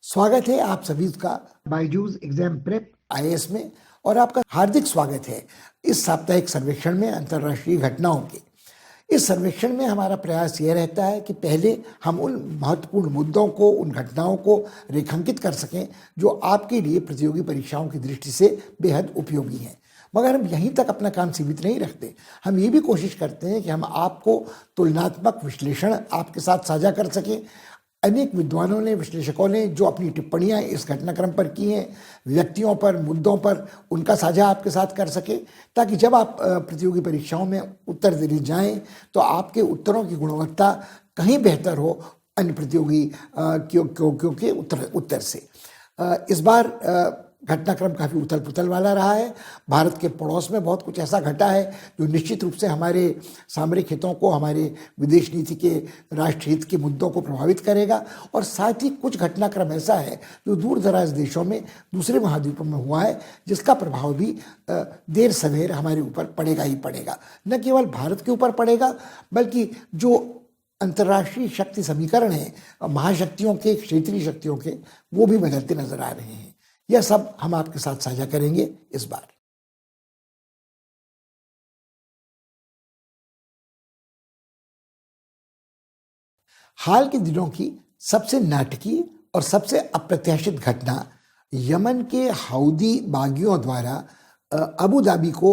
स्वागत है आप सभी का बायजूस एग्जाम प्रेप आईएएस में। और आपका हार्दिक स्वागत है इस साप्ताहिक सर्वेक्षण में अंतर्राष्ट्रीय घटनाओं के। इस सर्वेक्षण में हमारा प्रयास यह रहता है कि पहले हम उन महत्वपूर्ण मुद्दों को, उन घटनाओं को रेखांकित कर सकें जो आपके लिए प्रतियोगी परीक्षाओं की दृष्टि से बेहद उपयोगी हैं। मगर हम यहीं तक अपना काम सीमित नहीं रखते, हम ये भी कोशिश करते हैं कि हम आपको तुलनात्मक विश्लेषण आपके साथ साझा कर सकें। अनेक विद्वानों ने, विश्लेषकों ने जो अपनी टिप्पणियां इस घटनाक्रम पर की हैं, व्यक्तियों पर, मुद्दों पर, उनका साझा आपके साथ कर सके, ताकि जब आप प्रतियोगी परीक्षाओं में उत्तर देने जाएं तो आपके उत्तरों की गुणवत्ता कहीं बेहतर हो अन्य प्रतियोगी के उत्तर से। इस बार घटनाक्रम काफ़ी उथल पुथल वाला रहा है। भारत के पड़ोस में बहुत कुछ ऐसा घटा है जो निश्चित रूप से हमारे सामरिक हितों को, हमारे विदेश नीति के, राष्ट्र हित के मुद्दों को प्रभावित करेगा। और साथ ही कुछ घटनाक्रम ऐसा है जो दूर दराज देशों में, दूसरे महाद्वीपों में हुआ है, जिसका प्रभाव भी देर सवेर हमारे ऊपर पड़ेगा ही पड़ेगा। न केवल भारत के ऊपर पड़ेगा, बल्कि जो अंतर्राष्ट्रीय शक्ति समीकरण है महाशक्तियों के, क्षेत्रीय शक्तियों के, वो भी बदलते नजर आ रहे हैं। यह सब हम आपके साथ साझा करेंगे इस बार। हाल के दिनों की सबसे नाटकीय और सबसे अप्रत्याशित घटना यमन के हाउदी बागियों द्वारा अबू धाबी को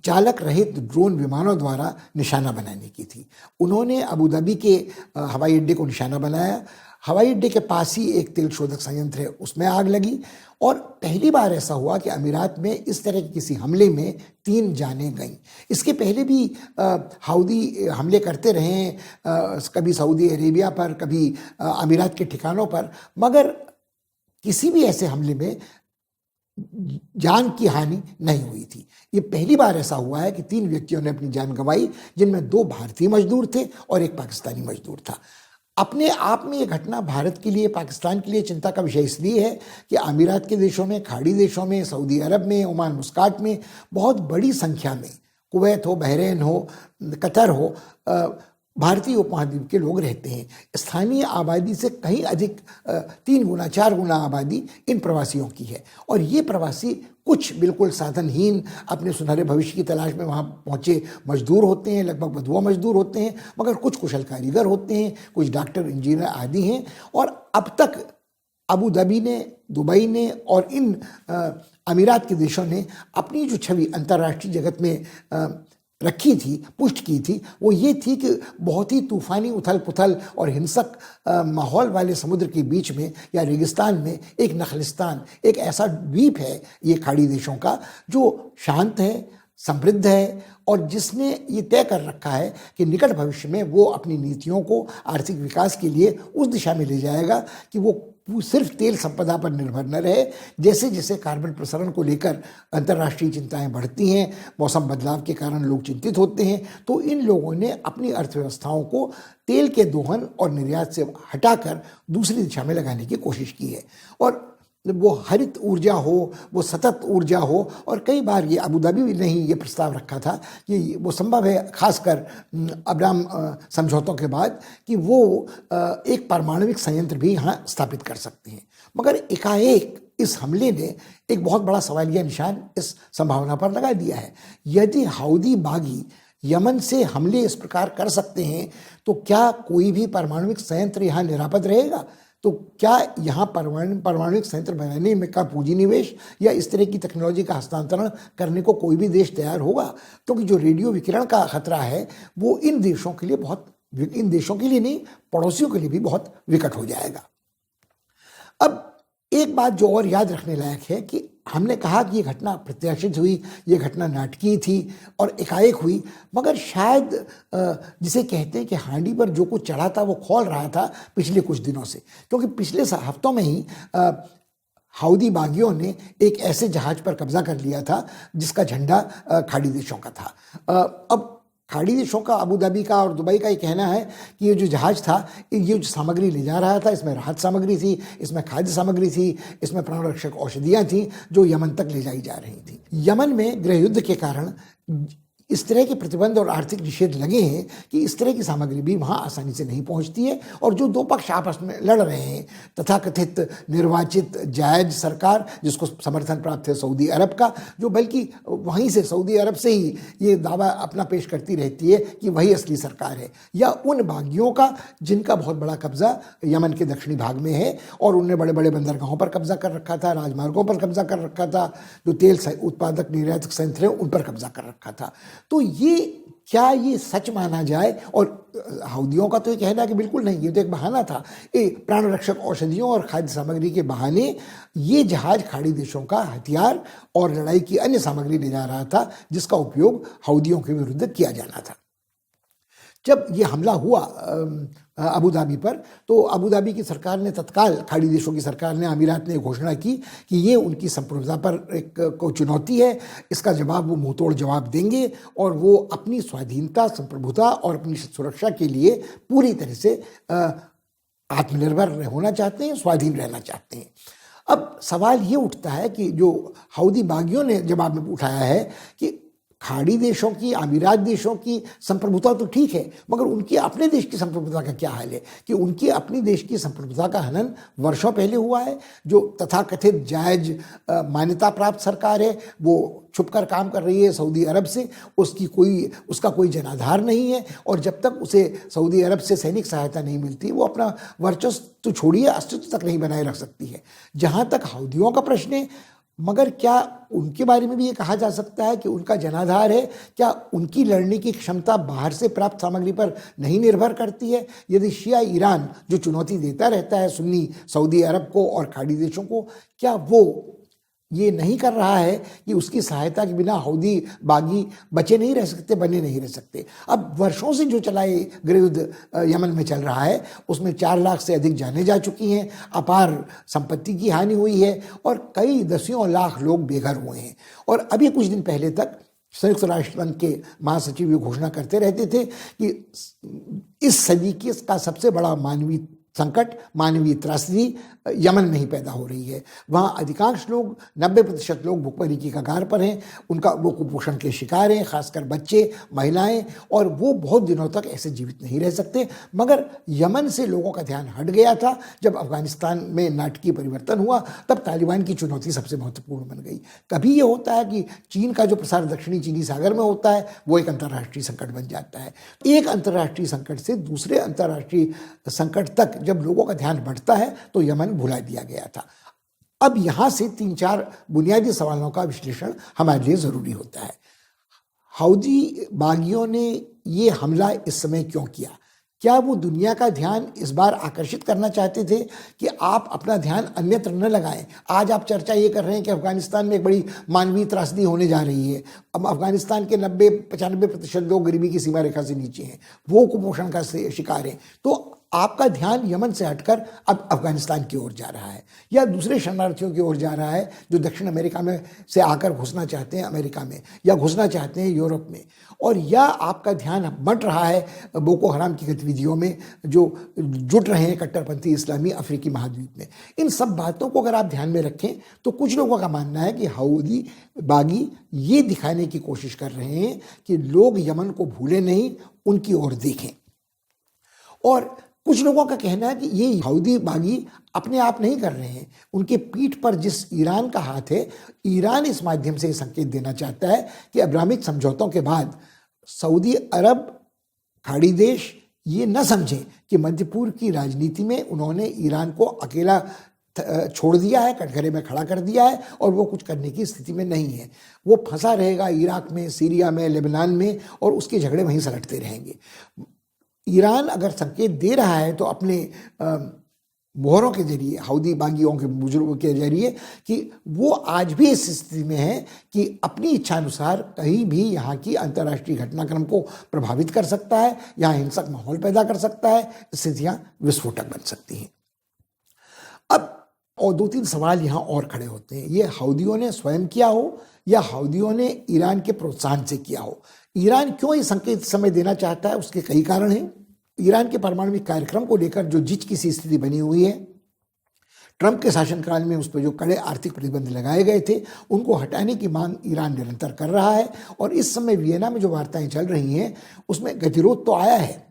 चालक रहित ड्रोन विमानों द्वारा निशाना बनाने की थी। उन्होंने अबू धाबी के हवाई अड्डे को निशाना बनाया। हवाई अड्डे के पास ही एक तेल शोधक संयंत्र है, उसमें आग लगी। और पहली बार ऐसा हुआ कि अमीरात में इस तरह के किसी हमले में 3 जानें गईं। इसके पहले भी हाउदी हमले करते रहे हैं, कभी सऊदी अरेबिया पर, कभी अमीरात के ठिकानों पर, मगर किसी भी ऐसे हमले में जान की हानि नहीं हुई थी। ये पहली बार ऐसा हुआ है कि 3 व्यक्तियों ने अपनी जान गंवाई, जिनमें 2 भारतीय मजदूर थे और 1 पाकिस्तानी मजदूर था। अपने आप में ये घटना भारत के लिए, पाकिस्तान के लिए चिंता का विषय इसलिए है कि अमीरात के देशों में, खाड़ी देशों में, सऊदी अरब में, ओमान मुस्काट में बहुत बड़ी संख्या में, कुवैत हो, बहरीन हो, कतर हो, भारतीय उपमहाद्वीप के लोग रहते हैं। स्थानीय आबादी से कहीं अधिक 3 गुना 4 गुना आबादी इन प्रवासियों की है। और ये प्रवासी कुछ बिल्कुल साधनहीन, अपने सुनहरे भविष्य की तलाश में वहाँ पहुँचे मजदूर होते हैं, लगभग बधुआ मजदूर होते हैं, मगर कुछ कुशल कारीगर होते हैं, कुछ डॉक्टर, इंजीनियर आदि हैं। और अब तक अबू धाबी ने, दुबई ने और इन अमीरात के देशों ने अपनी जो छवि अंतर्राष्ट्रीय जगत में रखी थी, पुष्ट की थी, वो ये थी कि बहुत ही तूफानी, उथल पुथल और हिंसक माहौल वाले समुद्र के बीच में या रेगिस्तान में एक नखलिस्तान, एक ऐसा द्वीप है ये खाड़ी देशों का, जो शांत है, समृद्ध है और जिसने ये तय कर रखा है कि निकट भविष्य में वो अपनी नीतियों को आर्थिक विकास के लिए उस दिशा में ले जाएगा कि वो सिर्फ तेल संपदा पर निर्भर न रहे। जैसे जैसे कार्बन प्रसरण को लेकर अंतर्राष्ट्रीय चिंताएं बढ़ती हैं, मौसम बदलाव के कारण लोग चिंतित होते हैं, तो इन लोगों ने अपनी अर्थव्यवस्थाओं को तेल के दोहन और निर्यात से हटाकर दूसरी दिशा में लगाने की कोशिश की है। और वो हरित ऊर्जा हो, वो सतत ऊर्जा हो, और कई बार ये अबू धाबी ने ही ये प्रस्ताव रखा था कि वो संभव है, खासकर अब्राम समझौतों के बाद, कि वो एक पारमाणविक संयंत्र भी यहाँ स्थापित कर सकते हैं। मगर एकाएक इस हमले ने एक बहुत बड़ा सवालिया निशान इस संभावना पर लगा दिया है। यदि हाउदी बागी यमन से हमले इस प्रकार कर सकते हैं तो क्या कोई भी पारमाणविक संयंत्र यहाँ निरापद रहेगा? तो क्या यहाँ परमाणुक संयंत्र बनाने में का पूंजी निवेश या इस तरह की टेक्नोलॉजी का हस्तांतरण करने को कोई भी देश तैयार होगा? क्योंकि जो रेडियो विकिरण का खतरा है वो इन देशों के लिए इन देशों के लिए नहीं, पड़ोसियों के लिए भी बहुत विकट हो जाएगा। अब एक बात जो और याद रखने लायक है कि हमने कहा कि ये घटना प्रत्याशित हुई, ये घटना नाटकीय थी और एकाएक हुई, मगर शायद जिसे कहते हैं कि हांडी पर जो कुछ चढ़ा था वो खौल रहा था पिछले कुछ दिनों से। क्योंकि पिछले हफ्तों में ही हाउदी बागियों ने एक ऐसे जहाज पर कब्जा कर लिया था जिसका झंडा खाड़ी देशों का था। अब खाड़ी देशों का, अबू धाबी का और दुबई का ये कहना है कि ये जो जहाज था, ये जो सामग्री ले जा रहा था, इसमें राहत सामग्री थी, इसमें खाद्य सामग्री थी, इसमें प्राण रक्षक औषधियाँ थीं जो यमन तक ले जाई जा रही थी। यमन में गृह युद्ध के कारण इस तरह के प्रतिबंध और आर्थिक निषेध लगे हैं कि इस तरह की सामग्री भी वहाँ आसानी से नहीं पहुँचती है। और जो दो पक्ष आपस में लड़ रहे हैं, तथाकथित निर्वाचित जायज सरकार जिसको समर्थन प्राप्त है सऊदी अरब का, जो बल्कि वहीं से सऊदी अरब से ही ये दावा अपना पेश करती रहती है कि वही असली सरकार है, या उन बागियों का जिनका बहुत बड़ा कब्जा यमन के दक्षिणी भाग में है और उनने बड़े बड़े बंदरगाहों पर कब्जा कर रखा था, राजमार्गों पर कब्जा कर रखा था, जो तेल उत्पादक निर्यातक संयंत्र हैं उन पर कब्जा कर रखा था। तो ये क्या ये सच माना जाए? और हौदियों का तो ये कहना है कि बिल्कुल नहीं, ये तो एक बहाना था। प्राण रक्षक औषधियों और खाद्य सामग्री के बहाने ये जहाज खाड़ी देशों का हथियार और लड़ाई की अन्य सामग्री ले जा रहा था, जिसका उपयोग हौदियों के विरुद्ध किया जाना था। जब ये हमला हुआ अबू धाबी पर, तो अबू धाबी की सरकार ने तत्काल, खाड़ी देशों की सरकार ने, अमीरात ने घोषणा की कि ये उनकी संप्रभुता पर एक को चुनौती है, इसका जवाब वो मुंहतोड़ जवाब देंगे और वो अपनी स्वाधीनता, संप्रभुता और अपनी सुरक्षा के लिए पूरी तरह से आत्मनिर्भर होना चाहते हैं, स्वाधीन रहना चाहते हैं। अब सवाल ये उठता है कि जो हौदी बागियों ने जवाब में उठाया है कि खाड़ी देशों की, अमीरात देशों की संप्रभुता तो ठीक है, मगर उनकी अपने देश की संप्रभुता का क्या हाल है? कि उनकी अपनी देश की संप्रभुता का हनन वर्षों पहले हुआ है। जो तथाकथित जायज मान्यता प्राप्त सरकार है वो छुपकर काम कर रही है सऊदी अरब से, उसका कोई जनाधार नहीं है, और जब तक उसे सऊदी अरब से सैनिक सहायता नहीं मिलती वो अपना वर्चस्व तो छोड़िए, अस्तित्व तक नहीं बनाए रख सकती है। जहाँ तक हौदियों का प्रश्न है, मगर क्या उनके बारे में भी ये कहा जा सकता है कि उनका जनाधार है? क्या उनकी लड़ने की क्षमता बाहर से प्राप्त सामग्री पर नहीं निर्भर करती है? यदि शिया ईरान जो चुनौती देता रहता है सुन्नी सऊदी अरब को और खाड़ी देशों को, क्या वो ये नहीं कर रहा है कि उसकी सहायता के बिना हौदी बागी बचे नहीं रह सकते, बने नहीं रह सकते? अब वर्षों से जो चला ये गृहयुद्ध यमन में चल रहा है उसमें 4 लाख से अधिक जानें जा चुकी हैं, अपार संपत्ति की हानि हुई है और कई दसियों लाख लोग बेघर हुए हैं। और अभी कुछ दिन पहले तक संयुक्त राष्ट्र संघ के महासचिव ये घोषणा करते रहते थे कि इस सदी का सबसे बड़ा मानवीय संकट, मानवीय त्रासदी यमन में ही पैदा हो रही है। वहाँ अधिकांश लोग, 90% लोग भुखमरी की कगार पर हैं, वो कुपोषण के शिकार हैं, खासकर बच्चे, महिलाएं, और वो बहुत दिनों तक ऐसे जीवित नहीं रह सकते। मगर यमन से लोगों का ध्यान हट गया था। जब अफगानिस्तान में नाटकीय परिवर्तन हुआ तब तालिबान की चुनौती सबसे महत्वपूर्ण बन गई। कभी ये होता है कि चीन का जो प्रसार दक्षिणी चीनी सागर में होता है वो एक अंतर्राष्ट्रीय संकट बन जाता है। एक अंतर्राष्ट्रीय संकट से दूसरे अंतर्राष्ट्रीय संकट तक जब लोगों का ध्यान बढ़ता है तो यमन भुला दिया गया था। अब यहां से 3-4 बुनियादी सवालों का विश्लेषण हमारे लिए जरूरी होता है। हौदी बागियों ने ये हमला इस समय क्यों किया? क्या वो दुनिया का ध्यान इस बार आकर्षित करना चाहते थे कि आप अपना ध्यान अन्यत्र न लगाएं? आज आप चर्चा ये कर रहे हैं कि अफगानिस्तान में एक बड़ी मानवीय त्रासदी होने जा रही है। अब अफगानिस्तान के 90-95% लोग गरीबी की सीमा रेखा से नीचे हैं, वो कुपोषण का शिकार हैं। तो आपका ध्यान यमन से हटकर अब अफगानिस्तान की ओर जा रहा है, या दूसरे शरणार्थियों की ओर जा रहा है जो दक्षिण अमेरिका में से आकर घुसना चाहते हैं अमेरिका में, या घुसना चाहते हैं यूरोप में, और या आपका ध्यान बंट रहा है बोको हराम की गतिविधियों में जो जुट रहे हैं कट्टरपंथी इस्लामी अफ्रीकी महाद्वीप में। इन सब बातों को अगर आप ध्यान में रखें तो कुछ लोगों का मानना है कि हौदी बागी ये दिखाने की कोशिश कर रहे हैं कि लोग यमन को भूले नहीं, उनकी ओर देखें। और कुछ लोगों का कहना है कि ये हौदी बागी अपने आप नहीं कर रहे हैं, उनके पीठ पर जिस ईरान का हाथ है, ईरान इस माध्यम से संकेत देना चाहता है कि अब्राहमिक समझौतों के बाद सऊदी अरब, खाड़ी देश ये न समझें कि मध्य पूर्व की राजनीति में उन्होंने ईरान को अकेला छोड़ दिया है, कटघरे में खड़ा कर दिया है और वो कुछ करने की स्थिति में नहीं है। वो फंसा रहेगा इराक में, सीरिया में, लेबनान में, और उसके झगड़े वहीं सलटते रहेंगे। ईरान अगर संकेत दे रहा है तो अपने मोहरों के जरिए, हौदी बागियों के बुजुर्गों के जरिए, कि वो आज भी इस स्थिति में है कि अपनी इच्छानुसार कहीं भी यहाँ की अंतर्राष्ट्रीय घटनाक्रम को प्रभावित कर सकता है, यहाँ हिंसक माहौल पैदा कर सकता है, स्थितियाँ विस्फोटक बन सकती हैं। अब और 2-3 सवाल यहाँ और खड़े होते हैं। ये हौदियों ने स्वयं किया हो या हौदियों ने ईरान के प्रोत्साहन से किया हो? ईरान क्यों ये संकेत समय देना चाहता है? उसके कई कारण हैं। ईरान के परमाणु कार्यक्रम को लेकर जो जिच की सी स्थिति बनी हुई है, ट्रंप के शासनकाल में उस पर जो कड़े आर्थिक प्रतिबंध लगाए गए थे उनको हटाने की मांग ईरान निरंतर कर रहा है। और इस समय वियना में जो वार्ताएं चल रही हैं उसमें गतिरोध तो आया है,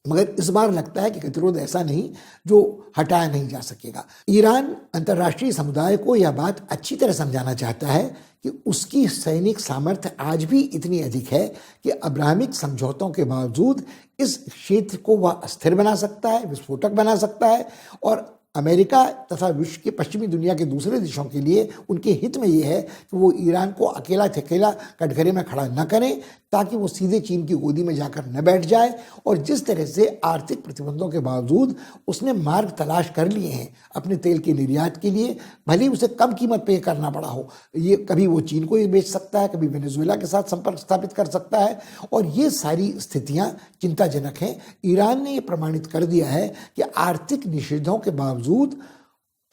मगर इस बार लगता है कि गतिरोध ऐसा नहीं जो हटाया नहीं जा सकेगा। ईरान अंतर्राष्ट्रीय समुदाय को यह बात अच्छी तरह समझाना चाहता है कि उसकी सैनिक सामर्थ्य आज भी इतनी अधिक है कि अब्राहमिक समझौतों के बावजूद इस क्षेत्र को वह अस्थिर बना सकता है, विस्फोटक बना सकता है। और अमेरिका तथा विश्व के पश्चिमी दुनिया के दूसरे देशों के लिए उनके हित में ये है कि वो ईरान को अकेला थकेला कटघरे में खड़ा न करें, ताकि वो सीधे चीन की गोदी में जाकर न बैठ जाए। और जिस तरह से आर्थिक प्रतिबंधों के बावजूद उसने मार्ग तलाश कर लिए हैं अपने तेल के निर्यात के लिए, भले ही उसे कम कीमत पे करना पड़ा हो, ये कभी वो चीन को ही बेच सकता है, कभी वेनेजुएला के साथ संपर्क स्थापित कर सकता है। और ये सारी स्थितियां चिंताजनक हैं। ईरान ने ये प्रमाणित कर दिया है कि आर्थिक निषेधों के बावजूद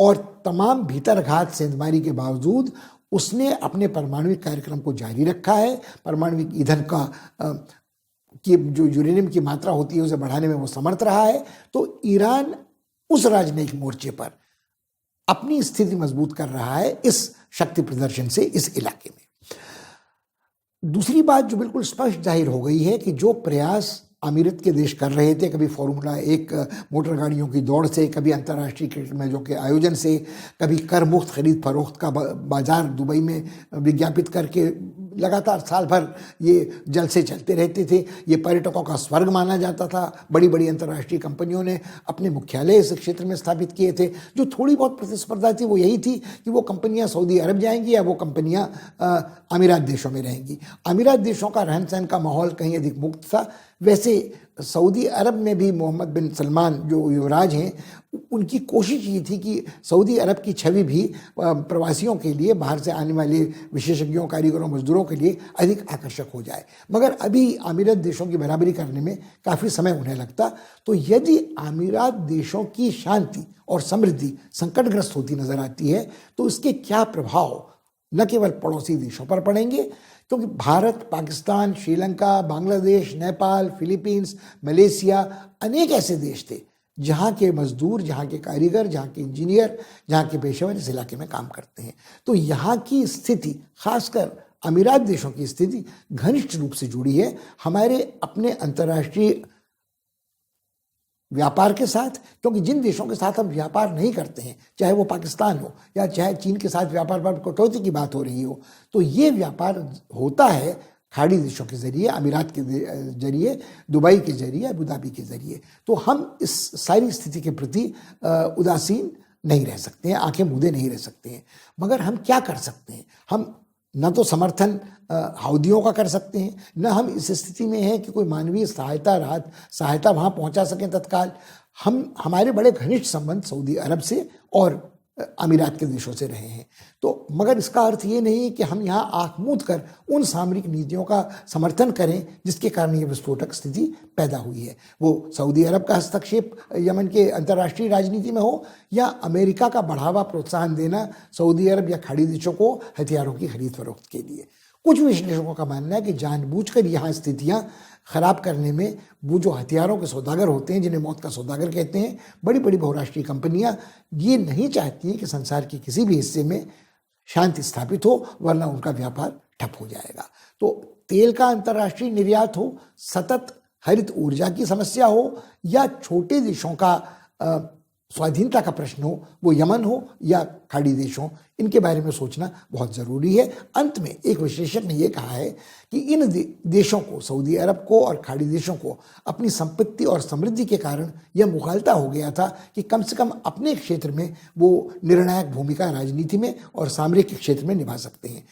और तमाम भीतरघात सेंधमारी के बावजूद उसने अपने परमाणविक कार्यक्रम को जारी रखा है। परमाणविक ईंधन का कि जो यूरेनियम की मात्रा होती है उसे बढ़ाने में वो समर्थ रहा है। तो ईरान उस राजनयिक मोर्चे पर अपनी स्थिति मजबूत कर रहा है इस शक्ति प्रदर्शन से इस इलाके में। दूसरी बात जो बिल्कुल स्पष्ट जाहिर हो गई है कि जो प्रयास अमीरत के देश कर रहे थे, कभी फॉर्मूला 1 मोटर गाड़ियों की दौड़ से, कभी अंतर्राष्ट्रीय क्रिकेट मैचों के आयोजन से, कभी कर मुक्त खरीद फरोख्त का बाजार दुबई में विज्ञापित करके लगातार साल भर ये जलसे चलते रहते थे। ये पर्यटकों का स्वर्ग माना जाता था। बड़ी बड़ी अंतर्राष्ट्रीय कंपनियों ने अपने मुख्यालय इस क्षेत्र में स्थापित किए थे। जो थोड़ी बहुत प्रतिस्पर्धा थी वो यही थी कि वो कंपनियां सऊदी अरब जाएंगी या वो कंपनियां अमीरात देशों में रहेंगी। अमीरात देशों का रहन सहन का माहौल कहीं अधिक मुक्त था। वैसे सऊदी अरब में भी मोहम्मद बिन सलमान जो युवराज हैं, उनकी कोशिश ये थी कि सऊदी अरब की छवि भी प्रवासियों के लिए, बाहर से आने वाले विशेषज्ञों, कारीगरों, मजदूरों के लिए अधिक आकर्षक हो जाए। मगर अभी अमीरात देशों की बराबरी करने में काफ़ी समय उन्हें लगता। तो यदि अमीरात देशों की शांति और समृद्धि संकटग्रस्त होती नजर आती है तो इसके क्या प्रभाव न केवल पड़ोसी देशों पर पड़ेंगे, क्योंकि भारत, पाकिस्तान, श्रीलंका, बांग्लादेश, नेपाल, फिलीपींस, मलेशिया अनेक ऐसे देश थे जहाँ के मजदूर, जहाँ के कारीगर, जहाँ के इंजीनियर, जहाँ के पेशेवर इस इलाके में काम करते हैं। तो यहाँ की स्थिति, खासकर अमीरात देशों की स्थिति, घनिष्ठ रूप से जुड़ी है हमारे अपने अंतर्राष्ट्रीय व्यापार के साथ। क्योंकि जिन देशों के साथ हम व्यापार नहीं करते हैं, चाहे वो पाकिस्तान हो या चाहे चीन के साथ व्यापार पर कटौती की बात हो रही हो, तो ये व्यापार होता है खाड़ी देशों के जरिए, अमीरात के जरिए, दुबई के जरिए, अबू धाबी के जरिए। तो हम इस सारी स्थिति के प्रति उदासीन नहीं रह सकते हैं, आंखें मूंदे नहीं रह सकते हैं। मगर हम क्या कर सकते हैं? हम न तो समर्थन हाउदियों का कर सकते हैं, न हम इस स्थिति में हैं कि कोई मानवीय सहायता, राहत सहायता वहाँ पहुँचा सकें तत्काल। हमारे बड़े घनिष्ठ संबंध सऊदी अरब से और अमीरात के देशों से रहे हैं। तो मगर इसका अर्थ ये नहीं कि हम यहाँ आंख मूंद कर उन सामरिक नीतियों का समर्थन करें जिसके कारण ये विस्फोटक स्थिति पैदा हुई है। वो सऊदी अरब का हस्तक्षेप यमन के अंतर्राष्ट्रीय राजनीति में हो या अमेरिका का बढ़ावा प्रोत्साहन देना सऊदी अरब या खाड़ी देशों को हथियारों की खरीद फरोख्त के लिए। कुछ विश्लेषकों का मानना है कि जानबूझकर यहाँ स्थितियाँ खराब करने में वो जो हथियारों के सौदागर होते हैं, जिन्हें मौत का सौदागर कहते हैं, बड़ी बड़ी बहुराष्ट्रीय कंपनियां ये नहीं चाहती हैं कि संसार के किसी भी हिस्से में शांति स्थापित हो, वरना उनका व्यापार ठप हो जाएगा। तो तेल का अंतर्राष्ट्रीय निर्यात हो, सतत हरित ऊर्जा की समस्या हो या छोटे देशों का स्वाधीनता का प्रश्न हो, वो यमन हो या खाड़ी देश हो, इनके बारे में सोचना बहुत ज़रूरी है। अंत में एक विश्लेषक ने यह कहा है कि इन देशों को, सऊदी अरब को और खाड़ी देशों को अपनी संपत्ति और समृद्धि के कारण यह मुगालता हो गया था कि कम से कम अपने क्षेत्र में वो निर्णायक भूमिका राजनीति में और सामरिक क्षेत्र में निभा सकते हैं।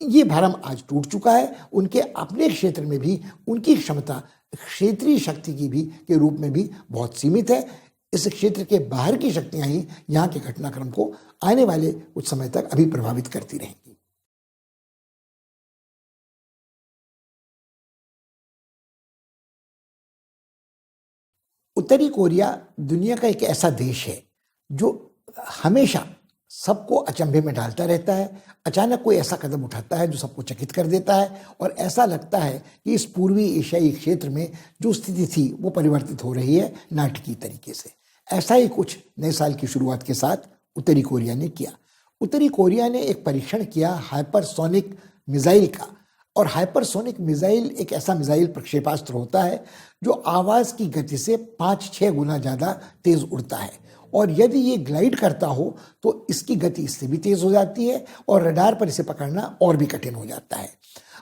ये भरम आज टूट चुका है। उनके अपने क्षेत्र में भी उनकी क्षमता क्षेत्रीय शक्ति की भी के रूप में भी बहुत सीमित है। इस क्षेत्र के बाहर की शक्तियां ही यहाँ के घटनाक्रम को आने वाले कुछ समय तक अभी प्रभावित करती रहेंगी। उत्तरी कोरिया दुनिया का एक ऐसा देश है जो हमेशा सबको अचंभे में डालता रहता है। अचानक कोई ऐसा कदम उठाता है जो सबको चकित कर देता है और ऐसा लगता है कि इस पूर्वी एशियाई क्षेत्र में जो स्थिति थी वो परिवर्तित हो रही है नाटकीय तरीके से। ऐसा ही कुछ नए साल की शुरुआत के साथ उत्तरी कोरिया ने किया। उत्तरी कोरिया ने एक परीक्षण किया हाइपरसोनिक मिसाइल का। और हाइपरसोनिक मिसाइल एक ऐसा मिसाइल प्रक्षेपास्त्र होता है जो आवाज़ की गति से 5-6 गुना ज़्यादा तेज़ उड़ता है, और यदि ये ग्लाइड करता हो तो इसकी गति इससे भी तेज़ हो जाती है और रडार पर इसे पकड़ना और भी कठिन हो जाता है।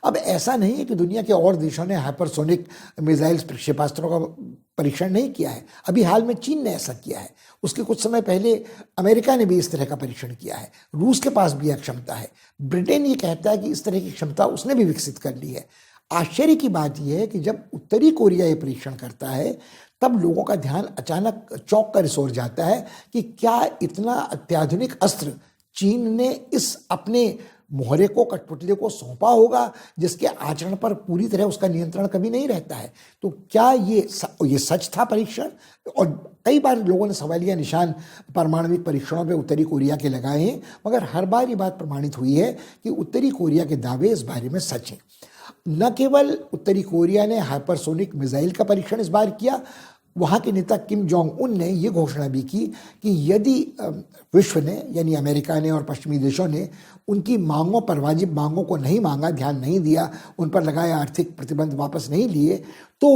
अब ऐसा नहीं है कि दुनिया के और देशों ने हाइपरसोनिक मिसाइल्स प्रक्षेपास्त्रों का परीक्षण नहीं किया है। अभी हाल में चीन ने ऐसा किया है, उसके कुछ समय पहले अमेरिका ने भी इस तरह का परीक्षण किया है, रूस के पास भी यह क्षमता है, ब्रिटेन ये कहता है कि इस तरह की क्षमता उसने भी विकसित कर ली है। आश्चर्य की बात यह है कि जब उत्तरी कोरिया ये परीक्षण करता है तब लोगों का ध्यान अचानक चौंक कर इस ओर जाता है कि क्या इतना अत्याधुनिक अस्त्र चीन ने इस अपने मोहरे को, कठपुतले को सौंपा होगा जिसके आचरण पर पूरी तरह उसका नियंत्रण कभी नहीं रहता है। तो क्या ये सच था परीक्षण? और कई बार लोगों ने सवालिया निशान पारमाणविक परीक्षणों पे उत्तरी कोरिया के लगाए हैं, मगर हर बार ये बात प्रमाणित हुई है कि उत्तरी कोरिया के दावे इस बारे में सच हैं। न केवल उत्तरी कोरिया ने हाइपरसोनिक मिसाइल का परीक्षण इस बार किया, वहाँ के नेता किम जोंग उन ने ये घोषणा भी की कि यदि विश्व ने, यानी अमेरिका ने और पश्चिमी देशों ने उनकी मांगों पर, वाजिब मांगों को नहीं मांगा, ध्यान नहीं दिया, उन पर लगाए आर्थिक प्रतिबंध वापस नहीं लिए, तो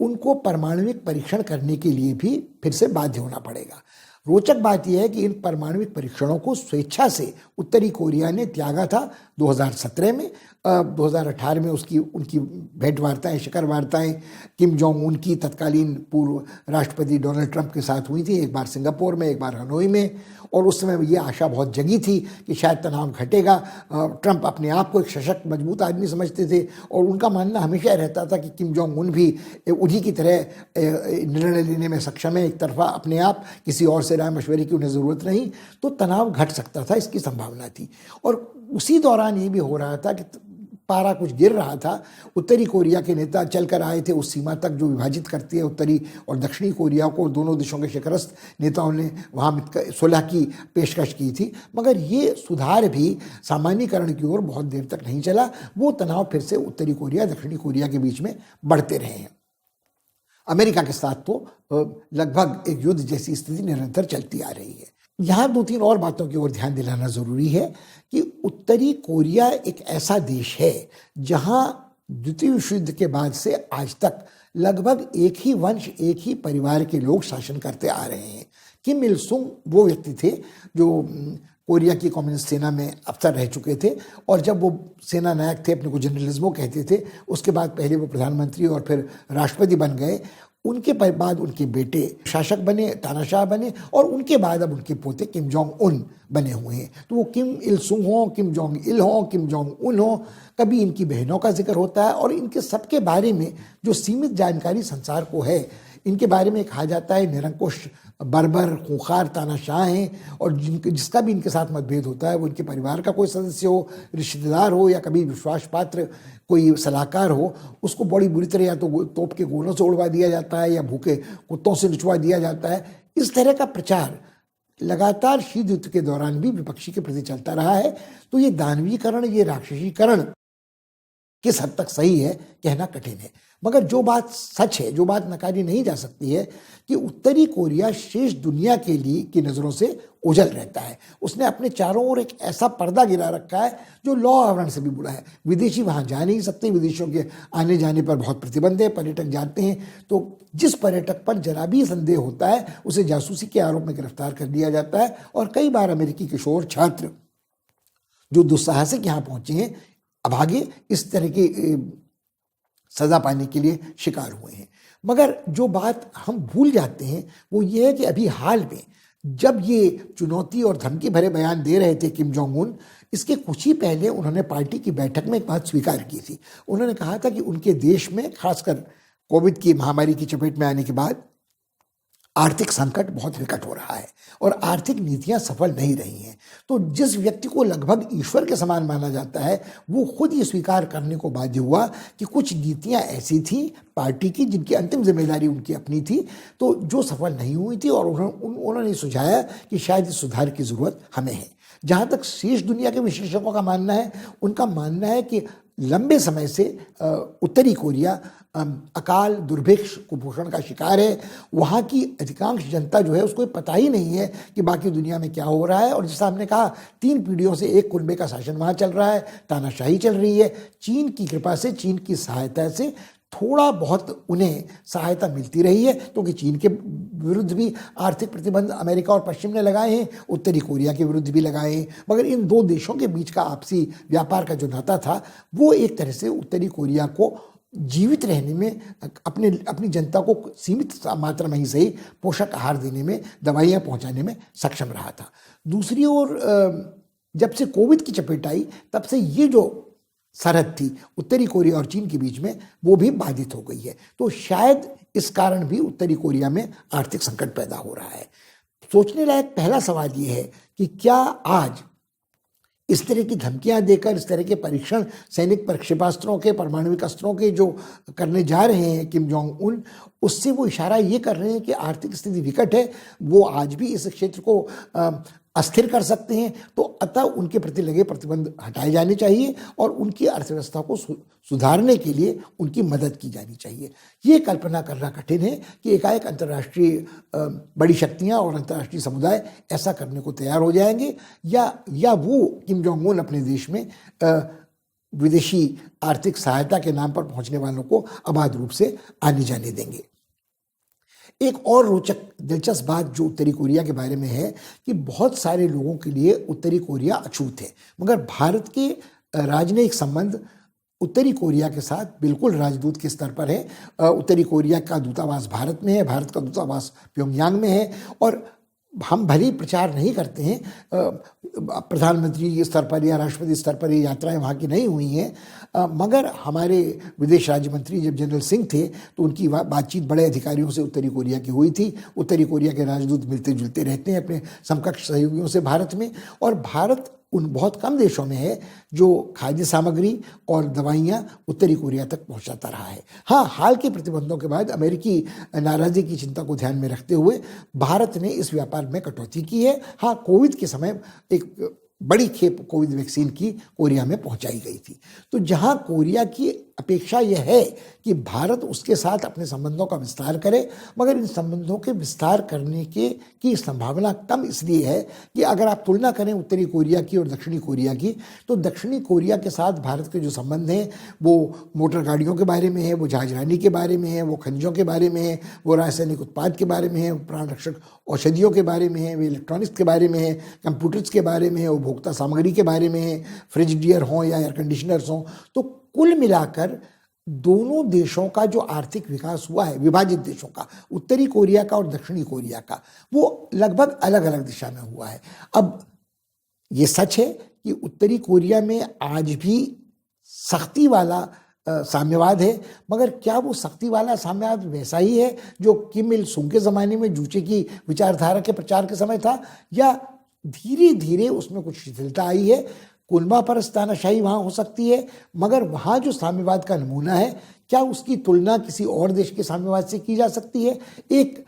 उनको परमाणविक परीक्षण करने के लिए भी फिर से बाध्य होना पड़ेगा। रोचक बात यह है कि इन परमाणविक परीक्षणों को स्वेच्छा से उत्तरी कोरिया ने त्यागा था 2017 में। 2018 में उनकी भेंट वार्ताएं, शिखर वार्ताएं किम जोंग उन की तत्कालीन पूर्व राष्ट्रपति डोनाल्ड ट्रंप के साथ हुई थी, एक बार सिंगापुर में, एक बार हनोई में। और उस समय ये आशा बहुत जगी थी कि शायद तनाव घटेगा। ट्रंप अपने आप को एक सशक्त, मजबूत आदमी समझते थे और उनका मानना हमेशा रहता था कि किम जोंग उन भी उन्हीं की तरह निर्णय लेने में सक्षम है, एक तरफा अपने आप, किसी और से राय मशवरे की उन्हें ज़रूरत नहीं, तो तनाव घट सकता था, इसकी संभावना थी। और उसी दौरान ये भी हो रहा था कि पारा कुछ गिर रहा था। उत्तरी कोरिया के नेता चलकर आए थे उस सीमा तक जो विभाजित करती है उत्तरी और दक्षिणी कोरिया को। दोनों देशों के शिखरस्थ नेताओं ने वहाँ सुलह की पेशकश की थी, मगर ये सुधार भी सामान्यीकरण की ओर बहुत देर तक नहीं चला। वो तनाव फिर से उत्तरी कोरिया, दक्षिणी कोरिया के बीच में बढ़ते रहे हैं। अमेरिका के साथ तो लगभग एक युद्ध जैसी स्थिति निरंतर चलती आ रही है। यहाँ 2-3 और बातों की ओर ध्यान दिलाना ज़रूरी है कि उत्तरी कोरिया एक ऐसा देश है जहाँ द्वितीय विश्व युद्ध के बाद से आज तक लगभग एक ही वंश, एक ही परिवार के लोग शासन करते आ रहे हैं। किम इल सुंग वो व्यक्ति थे जो कोरिया की कम्युनिस्ट सेना में अफसर रह चुके थे, और जब वो सेना नायक थे, अपने को जनरलिज्मो कहते थे, उसके बाद पहले वो प्रधानमंत्री और फिर राष्ट्रपति बन गए। उनके बाद उनके बेटे शासक बने, तानाशाह बने, और उनके बाद अब उनके पोते किम जोंग उन बने हुए हैं। तो वो किम इल सुंग हो, किम जोंग इल हो, किम जोंग उन हो, कभी इनकी बहनों का जिक्र होता है। और इनके सबके बारे में जो सीमित जानकारी संसार को है, इनके बारे में कहा जाता है निरंकुश, बर्बर, खूंखार तानाशाह हैं, और जिसका भी इनके साथ मतभेद होता है वो इनके परिवार का कोई सदस्य हो, रिश्तेदार हो, या कभी विश्वास पात्र कोई सलाहकार हो, उसको बड़ी बुरी तरह या तो तोप के गोलों से उड़वा दिया जाता है या भूखे कुत्तों से निचवा दिया जाता है। इस तरह का प्रचार लगातार शीत युद्ध के दौरान भी विपक्षी के प्रति चलता रहा है। तो ये दानवीकरण, ये राक्षसीकरण किस हद तक सही है कहना कठिन है, मगर जो बात सच है, जो बात नकारी नहीं जा सकती है कि उत्तरी कोरिया शेष दुनिया के लिए की नज़रों से ओझल रहता है। उसने अपने चारों ओर एक ऐसा पर्दा गिरा रखा है जो लौ आवरण से भी बुरा है। विदेशी वहाँ जा नहीं सकते, विदेशियों के आने जाने पर बहुत प्रतिबंध है, पर्यटक जाते हैं तो जिस पर्यटक पर जरा भी संदेह होता है उसे जासूसी के आरोप में गिरफ्तार कर लिया जाता है। और कई बार अमेरिकी किशोर छात्र जो दुस्साहसिक यहाँ पहुँचे हैं, अभागे, इस तरह की सज़ा पाने के लिए शिकार हुए हैं। मगर जो बात हम भूल जाते हैं वो ये है कि अभी हाल में जब ये चुनौती और धमकी भरे बयान दे रहे थे किम जोंग उन, इसके कुछ ही पहले उन्होंने पार्टी की बैठक में एक बात स्वीकार की थी। उन्होंने कहा था कि उनके देश में, खासकर कोविड की महामारी की चपेट में आने के बाद, आर्थिक संकट बहुत विकट हो रहा है और आर्थिक नीतियां सफल नहीं रही हैं। तो जिस व्यक्ति को लगभग ईश्वर के समान माना जाता है वो खुद ये स्वीकार करने को बाध्य हुआ कि कुछ नीतियां ऐसी थी पार्टी की जिनकी अंतिम जिम्मेदारी उनकी अपनी थी, तो जो सफल नहीं हुई थी। और उन्होंने सुझाया कि शायद इस सुधार की ज़रूरत हमें है। जहाँ तक शेष दुनिया के विशेषज्ञों का मानना है, उनका मानना है कि लंबे समय से उत्तरी कोरिया अकाल, दुर्भिक्ष, कुपोषण का शिकार है। वहाँ की अधिकांश जनता जो है उसको पता ही नहीं है कि बाकी दुनिया में क्या हो रहा है। और जैसा हमने कहा, 3 पीढ़ियों से एक कुनबे का शासन वहाँ चल रहा है, तानाशाही चल रही है। चीन की कृपा से, चीन की सहायता से थोड़ा बहुत उन्हें सहायता मिलती रही है, क्योंकि चीन के विरुद्ध भी आर्थिक प्रतिबंध अमेरिका और पश्चिम ने लगाए हैं, उत्तरी कोरिया के विरुद्ध भी लगाए हैं। मगर इन 2 देशों के बीच का आपसी व्यापार का जो नाता था, वो एक तरह से उत्तरी कोरिया को जीवित रहने में, अपनी जनता को सीमित मात्रा में ही सही पोषक आहार देने में, दवाइयाँ पहुँचाने में सक्षम रहा था। दूसरी ओर जब से कोविड की चपेट आई, तब से ये जो सरहद थी उत्तरी कोरिया और चीन के बीच में, वो भी बाधित हो गई है। तो शायद इस कारण भी उत्तरी कोरिया में आर्थिक संकट पैदा हो रहा है। सोचने लायक पहला सवाल ये है कि क्या आज इस तरह की धमकियां देकर, इस तरह के परीक्षण सैनिक प्रक्षेपास्त्रों के, परमाणुविक अस्त्रों के जो करने जा रहे हैं किम जोंग उन, उससे वो इशारा ये कर रहे हैं कि आर्थिक स्थिति विकट है, वो आज भी इस क्षेत्र को अस्थिर कर सकते हैं। तो अतः उनके प्रति लगे प्रतिबंध हटाए जाने चाहिए और उनकी अर्थव्यवस्था को सुधारने के लिए उनकी मदद की जानी चाहिए। ये कल्पना करना कठिन है कि एकाएक अंतर्राष्ट्रीय बड़ी शक्तियां और अंतर्राष्ट्रीय समुदाय ऐसा करने को तैयार हो जाएंगे, या वो किम जोंग उन अपने देश में विदेशी आर्थिक सहायता के नाम पर पहुंचने वालों को अबाध रूप से आने जाने देंगे। एक और रोचक दिलचस्प बात जो उत्तरी कोरिया के बारे में है कि बहुत सारे लोगों के लिए उत्तरी कोरिया अछूत है, मगर भारत के राजनयिक संबंध उत्तरी कोरिया के साथ बिल्कुल राजदूत के स्तर पर है। उत्तरी कोरिया का दूतावास भारत में है, भारत का दूतावास प्योंगयांग में है, और हम भले ही प्रचार नहीं करते हैं, प्रधानमंत्री स्तर पर या राष्ट्रपति स्तर पर ये यात्राएं वहाँ की नहीं हुई हैं, मगर हमारे विदेश राज्य मंत्री जब जनरल सिंह थे तो उनकी बातचीत बड़े अधिकारियों से उत्तरी कोरिया की हुई थी। उत्तरी कोरिया के राजदूत मिलते जुलते रहते हैं अपने समकक्ष सहयोगियों से भारत में, और भारत उन बहुत कम देशों में है जो खाद्य सामग्री और दवाइयाँ उत्तरी कोरिया तक पहुँचाता रहा है। हाँ, हाल के प्रतिबंधों के बाद अमेरिकी नाराज़गी की चिंता को ध्यान में रखते हुए भारत ने इस व्यापार में कटौती की है। हाँ, कोविड के समय एक बड़ी खेप कोविड वैक्सीन की कोरिया में पहुंचाई गई थी। तो जहां कोरिया की अपेक्षा यह है कि भारत उसके साथ अपने संबंधों का विस्तार करे, मगर इन संबंधों के विस्तार करने की संभावना कम इसलिए है कि अगर आप तुलना करें उत्तरी कोरिया की और दक्षिणी कोरिया की, तो दक्षिणी कोरिया के साथ भारत के जो संबंध हैं वो मोटर गाड़ियों के बारे में है, वो जहाजरानी के बारे में है, वो खनिजों के बारे में है, वो रासायनिक उत्पाद के बारे में है, प्राण रक्षक औषधियों के बारे में है, वो इलेक्ट्रॉनिक्स के बारे में है, कंप्यूटर्स के बारे में है, उपभोक्ता सामग्री के बारे में है, फ्रिजडियर हों या एयर कंडीशनर्स हों। तो कुल मिलाकर दोनों देशों का जो आर्थिक विकास हुआ है, विभाजित देशों का, उत्तरी कोरिया का और दक्षिणी कोरिया का, वो लगभग अलग अलग दिशा में हुआ है। अब ये सच है कि उत्तरी कोरिया में आज भी सख्ती वाला साम्यवाद है, मगर क्या वो सख्ती वाला साम्यवाद वैसा ही है जो किम इल सुंग के ज़माने में जूचे की विचारधारा के प्रचार के समय था, या धीरे धीरे उसमें कुछ शिथिलता आई है? कुनबा परस्त तानाशाही वहाँ हो सकती है, मगर वहाँ जो साम्यवाद का नमूना है, क्या उसकी तुलना किसी और देश के साम्यवाद से की जा सकती है? एक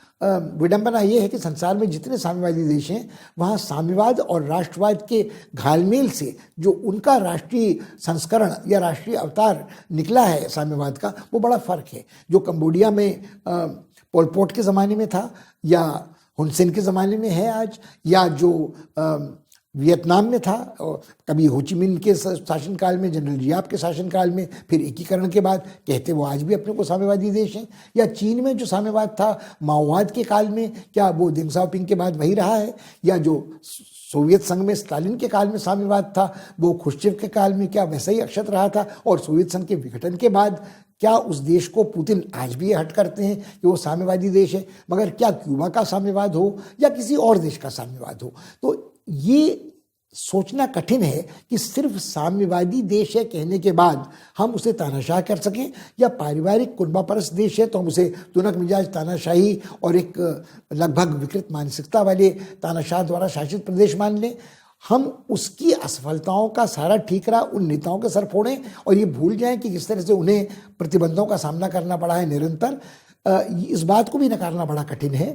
विडंबना ये है कि संसार में जितने साम्यवादी देश हैं, वहाँ साम्यवाद और राष्ट्रवाद के घालमेल से जो उनका राष्ट्रीय संस्करण या राष्ट्रीय अवतार निकला है साम्यवाद का, वो बड़ा फर्क है। जो कंबोडिया में पोल पोट के ज़माने में था, या हुन सेन के ज़माने में है आज, या जो वियतनाम में था, और कभी होचिमिन के शासनकाल में, जनरल जियाप के शासनकाल में, फिर एकीकरण के बाद, कहते वो आज भी अपने को साम्यवादी देश हैं। या चीन में जो साम्यवाद था माओवाद के काल में, क्या वो देंग शाओपिंग के बाद वही रहा है? या जो सोवियत संघ में स्टालिन के काल में साम्यवाद था, वो खुश्चेव के काल में क्या वैसा ही अक्षत रहा था? और सोवियत संघ के विघटन के बाद क्या उस देश को पुतिन आज भी हट करते हैं कि वो साम्यवादी देश है? मगर क्या क्यूबा का साम्यवाद हो या किसी और देश का साम्यवाद हो, तो ये सोचना कठिन है कि सिर्फ साम्यवादी देश है कहने के बाद हम उसे तानाशाह कर सकें, या पारिवारिक कुनबा परस्त देश है तो हम उसे तुनक मिजाज तानाशाही और एक लगभग विकृत मानसिकता वाले तानाशाह द्वारा शासित प्रदेश मान लें। हम उसकी असफलताओं का सारा ठीकरा उन नेताओं के सर फोड़ें और ये भूल जाएं कि किस तरह से उन्हें प्रतिबंधों का सामना करना पड़ा है निरंतर। इस बात को भी नकारना बड़ा कठिन है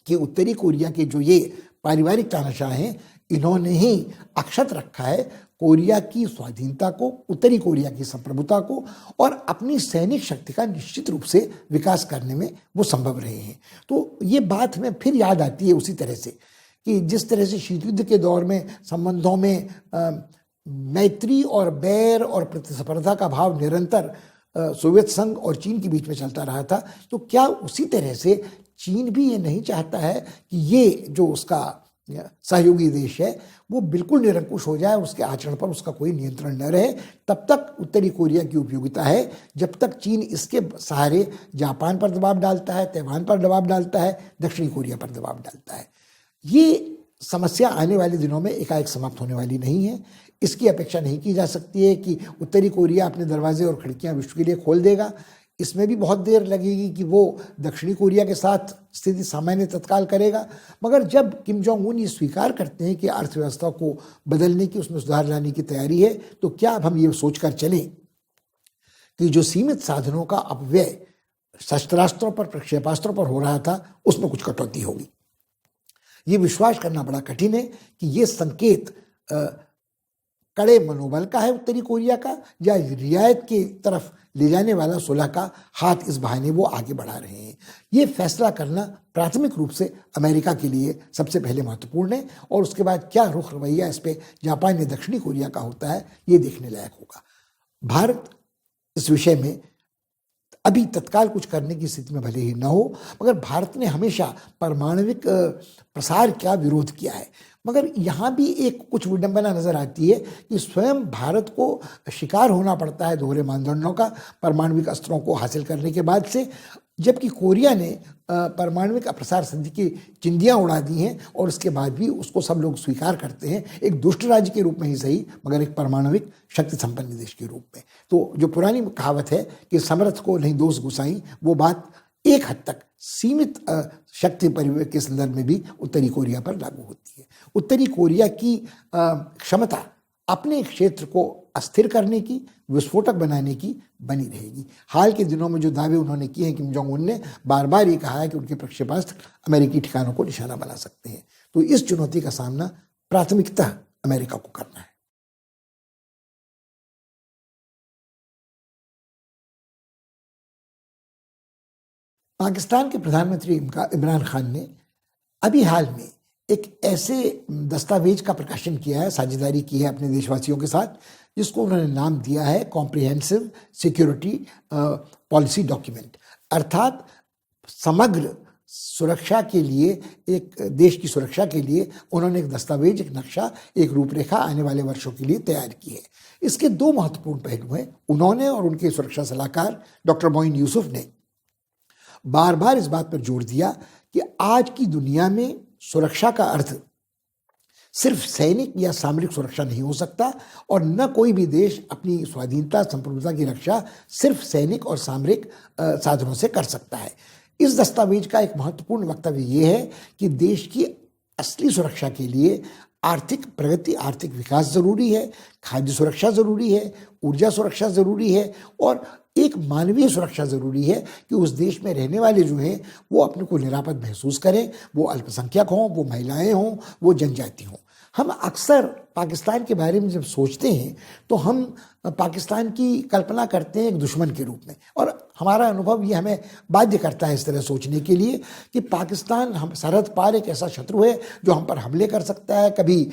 कि उत्तरी कोरिया के जो ये पारिवारिक तानाशाह हैं, इन्होंने ही अक्षत रखा है कोरिया की स्वाधीनता को, उत्तरी कोरिया की संप्रभुता को और अपनी सैनिक शक्ति का निश्चित रूप से विकास करने में वो संभव रहे हैं। तो ये बात हमें फिर याद आती है उसी तरह से कि जिस तरह से शीत युद्ध के दौर में संबंधों में मैत्री और बैर और प्रतिस्पर्धा का भाव निरंतर सोवियत संघ और चीन के बीच में चलता रहा था, तो क्या उसी तरह से चीन भी ये नहीं चाहता है कि ये जो उसका सहयोगी देश है वो बिल्कुल निरंकुश हो जाए, उसके आचरण पर उसका कोई नियंत्रण न रहे। तब तक उत्तरी कोरिया की उपयोगिता है जब तक चीन इसके सहारे जापान पर दबाव डालता है, ताइवान पर दबाव डालता है, दक्षिणी कोरिया पर दबाव डालता है। ये समस्या आने वाले दिनों में एकाएक समाप्त होने वाली नहीं है। इसकी अपेक्षा नहीं की जा सकती है कि उत्तरी कोरिया अपने दरवाजे और खिड़कियां विश्व के लिए खोल देगा। इसमें भी बहुत देर लगेगी कि वो दक्षिणी कोरिया के साथ स्थिति सामान्य तत्काल करेगा। मगर जब किम जोंग उन ये स्वीकार करते हैं कि अर्थव्यवस्था को बदलने की, उसमें सुधार लाने की तैयारी है, तो क्या अब हम ये सोचकर चलें कि जो सीमित साधनों का अपव्यय शस्त्रास्त्रों पर, प्रक्षेपास्त्रों पर हो रहा था, उसमें कुछ कटौती होगी। ये विश्वास करना बड़ा कठिन है कि ये संकेत कड़े मनोबल का है उत्तरी कोरिया का, या रियायत की तरफ ले जाने वाला सुलह का हाथ इस बहाने वो आगे बढ़ा रहे हैं। ये फैसला करना प्राथमिक रूप से अमेरिका के लिए सबसे पहले महत्वपूर्ण है, और उसके बाद क्या रुख रवैया इस पे जापान या दक्षिणी कोरिया का होता है, ये देखने लायक होगा। भारत इस विषय में अभी तत्काल कुछ करने की स्थिति में भले ही न हो, मगर भारत ने हमेशा परमाणविक प्रसार का विरोध किया है। मगर यहाँ भी एक कुछ विडंबना नजर आती है कि स्वयं भारत को शिकार होना पड़ता है दोहरे मानदंडों का परमाणविक अस्त्रों को हासिल करने के बाद से, जबकि कोरिया ने परमाणविक प्रसार संधि की चिंदियाँ उड़ा दी हैं और उसके बाद भी उसको सब लोग स्वीकार करते हैं, एक दुष्ट राज्य के रूप में ही सही, मगर एक परमाणविक शक्ति संपन्न देश के रूप में। तो जो पुरानी कहावत है कि समर्थ को नहीं दोष गुसाई, वो बात एक हद तक सीमित शक्ति परिवेश के संदर्भ में भी उत्तरी कोरिया पर लागू होती है। उत्तरी कोरिया की क्षमता अपने क्षेत्र को अस्थिर करने की, विस्फोटक बनाने की बनी रहेगी। हाल के दिनों में जो दावे उन्होंने किए हैं, किम जोंग उन ने बार बार ये कहा है कि उनके प्रक्षेपास्त्र अमेरिकी ठिकानों को निशाना बना सकते हैं। तो इस चुनौती का सामना प्राथमिकतः अमेरिका को करना है। पाकिस्तान के प्रधानमंत्री इमरान खान ने अभी हाल में एक ऐसे दस्तावेज का प्रकाशन किया है, साझेदारी की है अपने देशवासियों के साथ, जिसको उन्होंने नाम दिया है कॉम्प्रिहेंसिव सिक्योरिटी पॉलिसी डॉक्यूमेंट। अर्थात समग्र सुरक्षा के लिए, एक देश की सुरक्षा के लिए उन्होंने एक दस्तावेज, एक नक्शा, एक रूपरेखा आने वाले वर्षों के लिए तैयार की है। इसके दो महत्वपूर्ण पहलू हैं। उन्होंने और उनके सुरक्षा सलाहकार डॉक्टर मोइन यूसुफ ने बार बार इस बात पर जोर दिया कि आज की दुनिया में सुरक्षा का अर्थ सिर्फ सैनिक या सामरिक सुरक्षा नहीं हो सकता, और न कोई भी देश अपनी स्वाधीनता, संप्रभुता की रक्षा सिर्फ सैनिक और सामरिक साधनों से कर सकता है। इस दस्तावेज का एक महत्वपूर्ण वक्तव्य ये है कि देश की असली सुरक्षा के लिए आर्थिक प्रगति, आर्थिक विकास जरूरी है, खाद्य सुरक्षा जरूरी है, ऊर्जा सुरक्षा जरूरी है, और एक मानवीय सुरक्षा जरूरी है कि उस देश में रहने वाले जो हैं वो अपने को निरापद महसूस करें, वो अल्पसंख्यक हों, वो महिलाएं हों, वो जनजाति हों। हम अक्सर पाकिस्तान के बारे में जब सोचते हैं तो हम पाकिस्तान की कल्पना करते हैं एक दुश्मन के रूप में, और हमारा अनुभव ये हमें बाध्य करता है इस तरह सोचने के लिए कि पाकिस्तान हम सरहद पार एक ऐसा शत्रु है जो हम पर हमले कर सकता है, कभी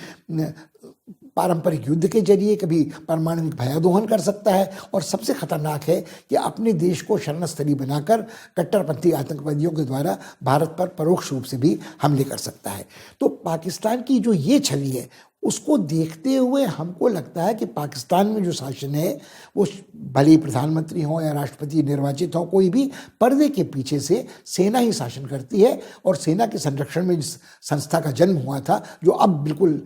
पारंपरिक युद्ध के जरिए, कभी परमाणविक भयादोहन कर सकता है, और सबसे खतरनाक है कि अपने देश को शरणस्थली बनाकर कट्टरपंथी आतंकवादियों के द्वारा भारत पर परोक्ष रूप से भी हमले कर सकता है। तो पाकिस्तान की जो ये छवि है, उसको देखते हुए हमको लगता है कि पाकिस्तान में जो शासन है वो भले ही प्रधानमंत्री हो या राष्ट्रपति निर्वाचित हो, कोई भी पर्दे के पीछे से सेना ही शासन करती है, और सेना के संरक्षण में जिस संस्था का जन्म हुआ था, जो अब बिल्कुल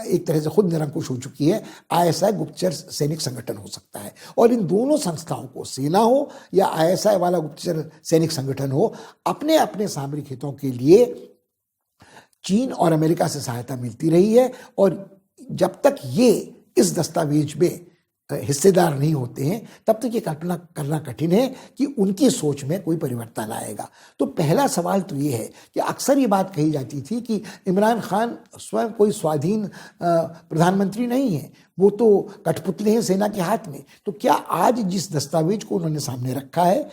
एक तरह से खुद निरंकुश हो चुकी है, आईएसआई गुप्तचर सैनिक संगठन हो सकता है। और इन दोनों संस्थाओं को, सेना हो या आईएसआई वाला गुप्तचर सैनिक संगठन हो, अपने अपने सामरिक हितों के लिए चीन और अमेरिका से सहायता मिलती रही है। और जब तक ये इस दस्तावेज में हिस्सेदार नहीं होते हैं, तब तक ये कल्पना करना कठिन है कि उनकी सोच में कोई परिवर्तन आएगा। तो पहला सवाल तो ये है कि अक्सर ये बात कही जाती थी कि इमरान खान स्वयं कोई स्वाधीन प्रधानमंत्री नहीं है, वो तो कठपुतले हैं सेना के हाथ में। तो क्या आज जिस दस्तावेज को उन्होंने सामने रखा है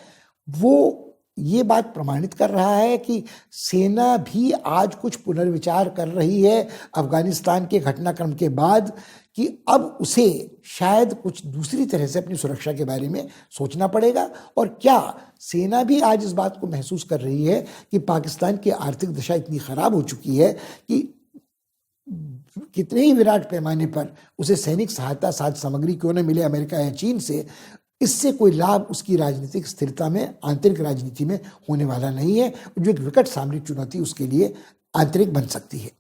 वो ये बात प्रमाणित कर रहा है कि सेना भी आज कुछ पुनर्विचार कर रही है अफगानिस्तान के घटनाक्रम के बाद, कि अब उसे शायद कुछ दूसरी तरह से अपनी सुरक्षा के बारे में सोचना पड़ेगा? और क्या सेना भी आज इस बात को महसूस कर रही है कि पाकिस्तान की आर्थिक दशा इतनी खराब हो चुकी है कि कितने ही विराट पैमाने पर उसे सैनिक सहायता साज सामग्री क्यों न मिले अमेरिका या चीन से, इससे कोई लाभ उसकी राजनीतिक स्थिरता में, आंतरिक राजनीति में होने वाला नहीं है, जो एक विकट सामरिक चुनौती उसके लिए आंतरिक बन सकती है।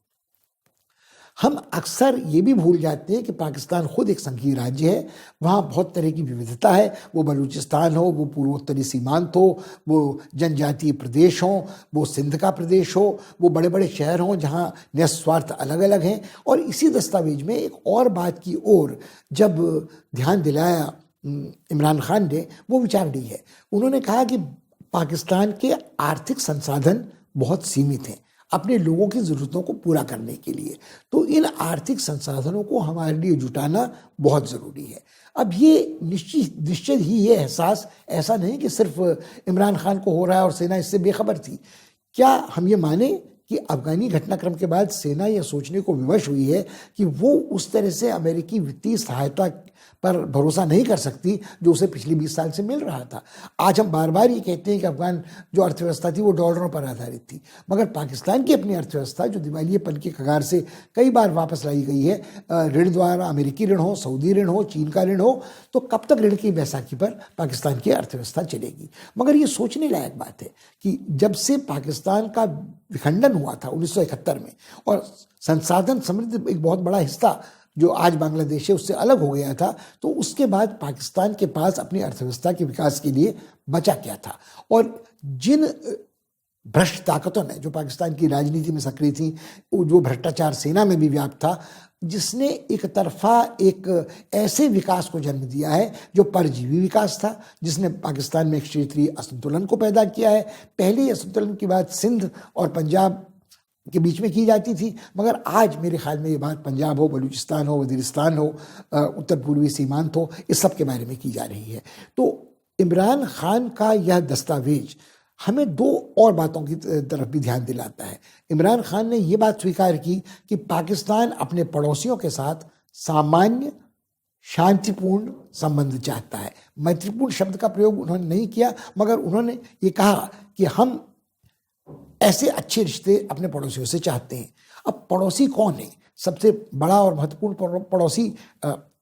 हम अक्सर ये भी भूल जाते हैं कि पाकिस्तान खुद एक संघीय राज्य है, वहाँ बहुत तरह की विविधता है, वो बलूचिस्तान हो, वो पूर्वोत्तरी सीमांत हो, वो जनजातीय प्रदेश हो, वो सिंध का प्रदेश हो, वो बड़े बड़े शहर हों जहाँ निस्वार्थ अलग अलग हैं। और इसी दस्तावेज में एक और बात की ओर जब ध्यान दिलाया इमरान खान ने, वो विचार दी है। उन्होंने कहा कि पाकिस्तान के आर्थिक संसाधन बहुत सीमित हैं अपने लोगों की ज़रूरतों को पूरा करने के लिए, तो इन आर्थिक संसाधनों को हमारे लिए जुटाना बहुत ज़रूरी है। अब ये निश्चित ही ये एहसास ऐसा नहीं कि सिर्फ इमरान खान को हो रहा है और सेना इससे बेखबर थी। क्या हम ये माने कि अफगानी घटनाक्रम के बाद सेना यह सोचने को विवश हुई है कि वो उस तरह से अमेरिकी वित्तीय सहायता पर भरोसा नहीं कर सकती जो उसे पिछले 20 साल से मिल रहा था? आज हम बार बार ये कहते हैं कि अफगान जो अर्थव्यवस्था थी वो डॉलरों पर आधारित थी, मगर पाकिस्तान की अपनी अर्थव्यवस्था जो दिवालियेपन की कगार से कई बार वापस लाई गई है, ऋण द्वारा, अमेरिकी ऋण हो, सऊदी ऋण हो, चीन का ऋण हो, तो कब तक ऋण की बैसाखी पर पाकिस्तान की अर्थव्यवस्था चलेगी? मगर ये सोचने लायक बात है कि जब से पाकिस्तान का विखंडन हुआ था 1971 में और संसाधन समृद्ध एक बहुत बड़ा हिस्सा जो आज बांग्लादेश है उससे अलग हो गया था, तो उसके बाद पाकिस्तान के पास अपनी अर्थव्यवस्था के विकास के लिए बचा क्या था? और जिन भ्रष्ट ताकतों ने जो पाकिस्तान की राजनीति में सक्रिय थी, जो भ्रष्टाचार सेना में भी व्याप्त था, जिसने एक तरफा एक ऐसे विकास को जन्म दिया है जो परजीवी विकास था, जिसने पाकिस्तान में एक क्षेत्रीय असंतुलन को पैदा किया है। पहले असंतुलन की बात सिंध और पंजाब के बीच में की जाती थी, मगर आज मेरे ख्याल में ये बात पंजाब हो, बलूचिस्तान हो, वजीरिस्तान हो, उत्तर पूर्वी सीमांत हो, इस सब के बारे में की जा रही है। तो इमरान खान का यह दस्तावेज हमें दो और बातों की तरफ भी ध्यान दिलाता है। इमरान खान ने ये बात स्वीकार की कि पाकिस्तान अपने पड़ोसियों के साथ सामान्य शांतिपूर्ण संबंध चाहता है। मैत्रीपूर्ण शब्द का प्रयोग उन्होंने नहीं किया, मगर उन्होंने ये कहा कि हम ऐसे अच्छे रिश्ते अपने पड़ोसियों से चाहते हैं। अब पड़ोसी कौन है? सबसे बड़ा और महत्वपूर्ण पड़ोसी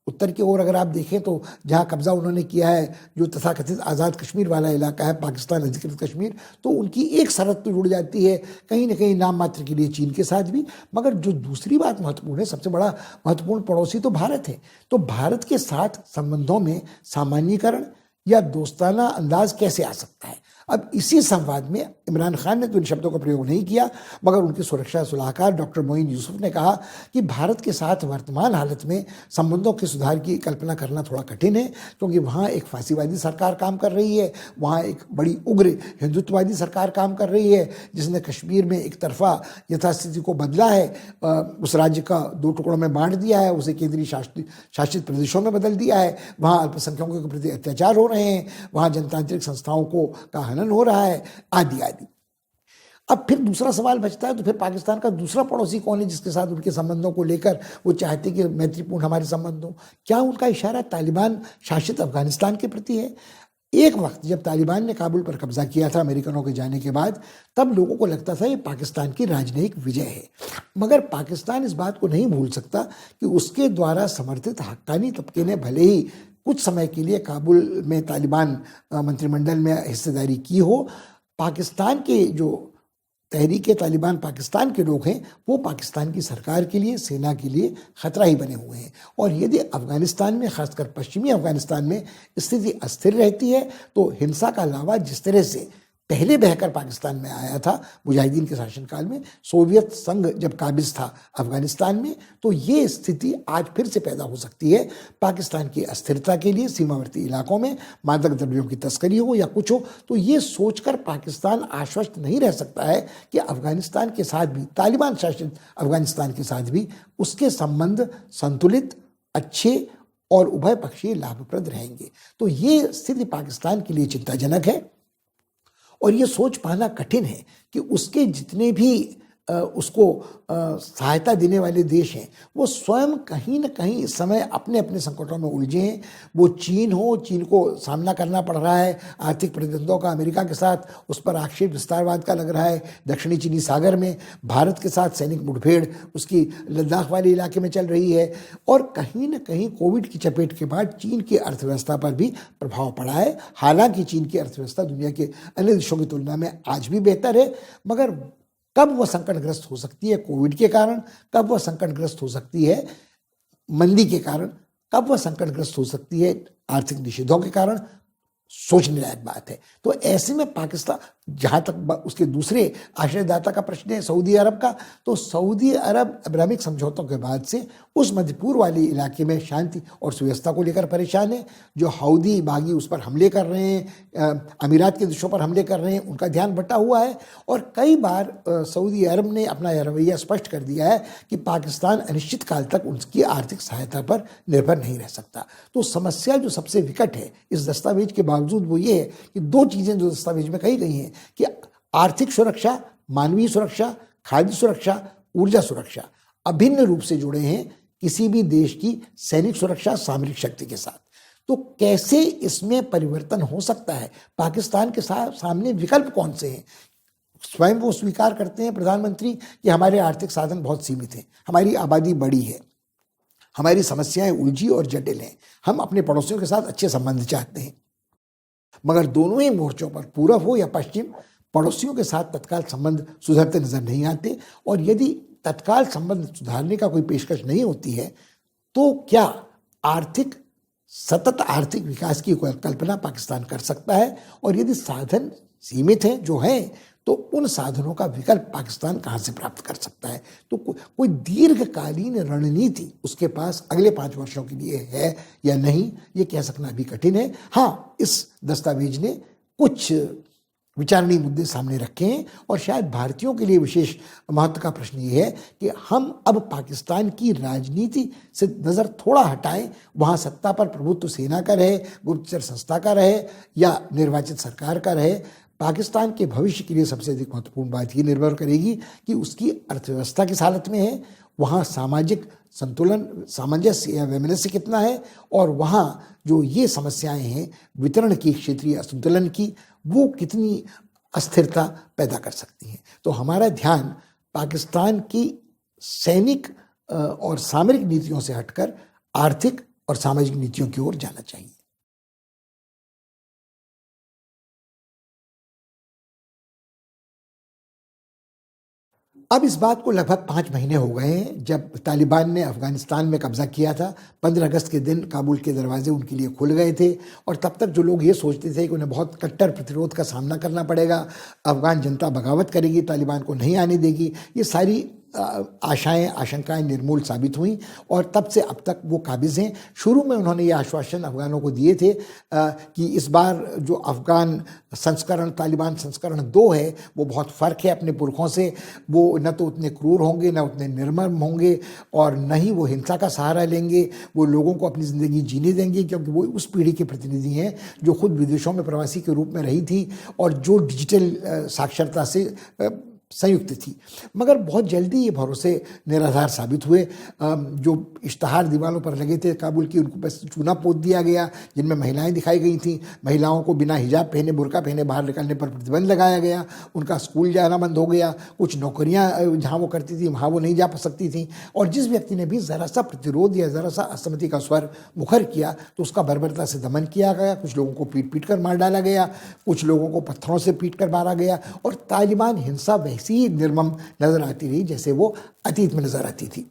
उत्तर की ओर अगर आप देखें तो जहाँ कब्जा उन्होंने किया है, जो तथाकथित आज़ाद कश्मीर वाला इलाका है, पाकिस्तान अधिकृत कश्मीर, तो उनकी एक सरहद तो जुड़ जाती है कहीं ना कहीं नाम मात्र के लिए चीन के साथ भी। मगर जो दूसरी बात महत्वपूर्ण है, सबसे बड़ा महत्वपूर्ण पड़ोसी तो भारत है। तो भारत के साथ संबंधों में सामान्यीकरण या दोस्ताना अंदाज कैसे आ सकता है? अब इसी संवाद में इमरान खान ने तो इन शब्दों का प्रयोग नहीं किया, मगर उनके सुरक्षा सलाहकार डॉक्टर मोइन यूसुफ ने कहा कि भारत के साथ वर्तमान हालत में संबंधों के सुधार की कल्पना करना थोड़ा कठिन है, क्योंकि वहाँ एक फांसीवादी सरकार काम कर रही है, वहाँ एक बड़ी उग्र हिंदुत्ववादी सरकार काम कर रही है, जिसने कश्मीर में एक तरफा यथास्थिति को बदला है, उस राज्य का दो टुकड़ों में बांट दिया है, उसे केंद्रीय शासित प्रदेशों में बदल दिया है, वहाँ अल्पसंख्यकों के प्रति अत्याचार हो रहे हैं, वहाँ जनतांत्रिक संस्थाओं का हनन हो रहा है, आदि आदि। अब फिर दूसरा सवाल बचता है, तो फिर पाकिस्तान का दूसरा पड़ोसी कौन है जिसके साथ उनके संबंधों को लेकर वो चाहते कि मैत्रीपूर्ण हमारे संबंध हो? क्या उनका इशारा तालिबान शासित अफगानिस्तान के प्रति है? एक वक्त जब तालिबान ने काबुल पर कब्जा किया था अमेरिकनों के जाने के बाद, तब लोगों को लगता था ये पाकिस्तान की राजनयिक विजय है, मगर पाकिस्तान इस बात को नहीं भूल सकता कि उसके द्वारा समर्थित हक्कानी तबके ने भले ही कुछ समय के लिए काबुल में तालिबान मंत्रिमंडल में हिस्सेदारी की हो, पाकिस्तान के जो तहरीक तालिबान पाकिस्तान के लोग हैं वो पाकिस्तान की सरकार के लिए, सेना के लिए खतरा ही बने हुए हैं। और यदि अफगानिस्तान में, खासकर पश्चिमी अफगानिस्तान में स्थिति अस्थिर रहती है, तो हिंसा का लावा जिस तरह से पहले बहकर पाकिस्तान में आया था मुजाहिदीन के शासनकाल में, सोवियत संघ जब काबिज था अफगानिस्तान में, तो ये स्थिति आज फिर से पैदा हो सकती है पाकिस्तान की अस्थिरता के लिए। सीमावर्ती इलाकों में मादक द्रव्यों की तस्करी हो या कुछ हो, तो ये सोचकर पाकिस्तान आश्वस्त नहीं रह सकता है कि अफगानिस्तान के साथ भी, तालिबान शासित अफगानिस्तान के साथ भी उसके संबंध संतुलित, अच्छे और उभय पक्षीय लाभप्रद रहेंगे। तो ये स्थिति पाकिस्तान के लिए चिंताजनक है और ये सोच पाना कठिन है कि उसके जितने भी उसको सहायता देने वाले देश हैं वो स्वयं कहीं न कहीं इस समय अपने अपने संकटों में उलझे हैं। वो चीन हो, चीन को सामना करना पड़ रहा है आर्थिक प्रतिबंधों का अमेरिका के साथ, उस पर आक्षेप विस्तारवाद का लग रहा है। दक्षिणी चीनी सागर में भारत के साथ सैनिक मुठभेड़ उसकी लद्दाख वाले इलाके में चल रही है और कहीं न कहीं कोविड की चपेट के बाद चीन की अर्थव्यवस्था पर भी प्रभाव पड़ा है। हालांकि चीन की अर्थव्यवस्था दुनिया के अन्य देशों की तुलना में आज भी बेहतर है, मगर कब वह संकटग्रस्त हो सकती है कोविड के कारण, कब वह संकटग्रस्त हो सकती है मंदी के कारण, कब वह संकटग्रस्त हो सकती है आर्थिक निषेधों के कारण, सोचने लायक बात है। तो ऐसे में पाकिस्तान, जहाँ तक उसके दूसरे आश्रयदाता का प्रश्न है सऊदी अरब का, तो सऊदी अरब अब्राहमिक समझौतों के बाद से उस मध्य पूर्व वाले इलाके में शांति और सुव्यवस्था को लेकर परेशान है। जो हाउदी बागी उस पर हमले कर रहे हैं, अमीरात के देशों पर हमले कर रहे हैं, उनका ध्यान बटा हुआ है और कई बार सऊदी अरब ने अपना यह रवैया स्पष्ट कर दिया है कि पाकिस्तान अनिश्चित काल तक उनकी आर्थिक सहायता पर निर्भर नहीं रह सकता। तो समस्या जो सबसे विकट है इस दस्तावेज के बावजूद वो ये है कि दो चीज़ें जो दस्तावेज में कही गई हैं कि आर्थिक सुरक्षा, मानवीय सुरक्षा, खाद्य सुरक्षा, ऊर्जा सुरक्षा अभिन्न रूप से जुड़े हैं किसी भी देश की सैनिक सुरक्षा, सामरिक शक्ति के साथ। तो कैसे इसमें परिवर्तन हो सकता है? पाकिस्तान के सामने विकल्प कौन से हैं? स्वयं वो स्वीकार करते हैं प्रधानमंत्री कि हमारे आर्थिक साधन बहुत सीमित हैं, हमारी आबादी बड़ी है, हमारी समस्याएं उलझी और जटिल हैं, हम अपने पड़ोसियों के साथ अच्छे संबंध चाहते हैं। मगर दोनों ही मोर्चों पर, पूर्व हो या पश्चिम, पड़ोसियों के साथ तत्काल संबंध सुधरते नजर नहीं आते और यदि तत्काल संबंध सुधारने का कोई पेशकश नहीं होती है तो क्या सतत आर्थिक विकास की कल्पना पाकिस्तान कर सकता है? और यदि साधन सीमित हैं जो हैं तो उन साधनों का विकल्प पाकिस्तान कहाँ से प्राप्त कर सकता है? तो कोई दीर्घकालीन रणनीति उसके पास अगले 5 वर्षों के लिए है या नहीं, ये कह सकना भी कठिन है। हाँ, इस दस्तावेज ने कुछ विचारणीय मुद्दे सामने रखे हैं और शायद भारतीयों के लिए विशेष महत्व का प्रश्न ये है कि हम अब पाकिस्तान की राजनीति से नज़र थोड़ा हटाएं, वहाँ सत्ता पर प्रभुत्व सेना का रहे, गुप्तचर संस्था का रहे या निर्वाचित सरकार का रहे। पाकिस्तान के भविष्य के लिए सबसे अधिक महत्वपूर्ण बात ये निर्भर करेगी कि उसकी अर्थव्यवस्था किस हालत में है, वहाँ सामाजिक संतुलन, सामंजस्य या वैमनस्य कितना है और वहाँ जो ये समस्याएं हैं वितरण की, क्षेत्रीय असंतुलन की, वो कितनी अस्थिरता पैदा कर सकती हैं। तो हमारा ध्यान पाकिस्तान की सैनिक और सामरिक नीतियों से हटकर आर्थिक और सामाजिक नीतियों की ओर जाना चाहिए। अब इस बात को लगभग 5 महीने हो गए हैं जब तालिबान ने अफगानिस्तान में कब्जा किया था। 15 अगस्त के दिन काबुल के दरवाजे उनके लिए खुल गए थे और तब तक जो लोग ये सोचते थे कि उन्हें बहुत कट्टर प्रतिरोध का सामना करना पड़ेगा, अफगान जनता बगावत करेगी, तालिबान को नहीं आने देगी, ये सारी आशाएं, आशंकाएं निर्मूल साबित हुई और तब से अब तक वो काबिज हैं। शुरू में उन्होंने ये आश्वासन अफगानों को दिए थे कि इस बार जो अफगान संस्करण, तालिबान संस्करण 2 है, वो बहुत फ़र्क है अपने पुरखों से। वो न तो उतने क्रूर होंगे, न उतने निर्मम होंगे और न ही वो हिंसा का सहारा लेंगे। वो लोगों को अपनी ज़िंदगी जीने देंगे क्योंकि वो उस पीढ़ी के प्रतिनिधि हैं जो खुद विदेशों में प्रवासी के रूप में रही थी और जो डिजिटल साक्षरता से संयुक्त थी। मगर बहुत जल्दी ये भरोसे निराधार साबित हुए। जो इश्तहार दीवारों पर लगे थे काबुल की, उनको बस चूना पोत दिया गया जिनमें महिलाएं दिखाई गई थीं। महिलाओं को बिना हिजाब पहने, बुर्का पहने बाहर निकलने पर प्रतिबंध लगाया गया। उनका स्कूल जाना बंद हो गया। कुछ नौकरियां जहाँ वो करती थी वहाँ वो नहीं जा सकती थीं और जिस व्यक्ति ने भी ज़रा सा प्रतिरोध या ज़रा सा असहमति का स्वर मुखर किया तो उसका बर्बरता से दमन किया गया। कुछ लोगों को पीट पीट कर मार डाला गया, कुछ लोगों को पत्थरों से पीट कर मारा गया और तालिबान हिंसा वैसी ही निर्मम नजर आती रही जैसे वो अतीत में नजर आती थी।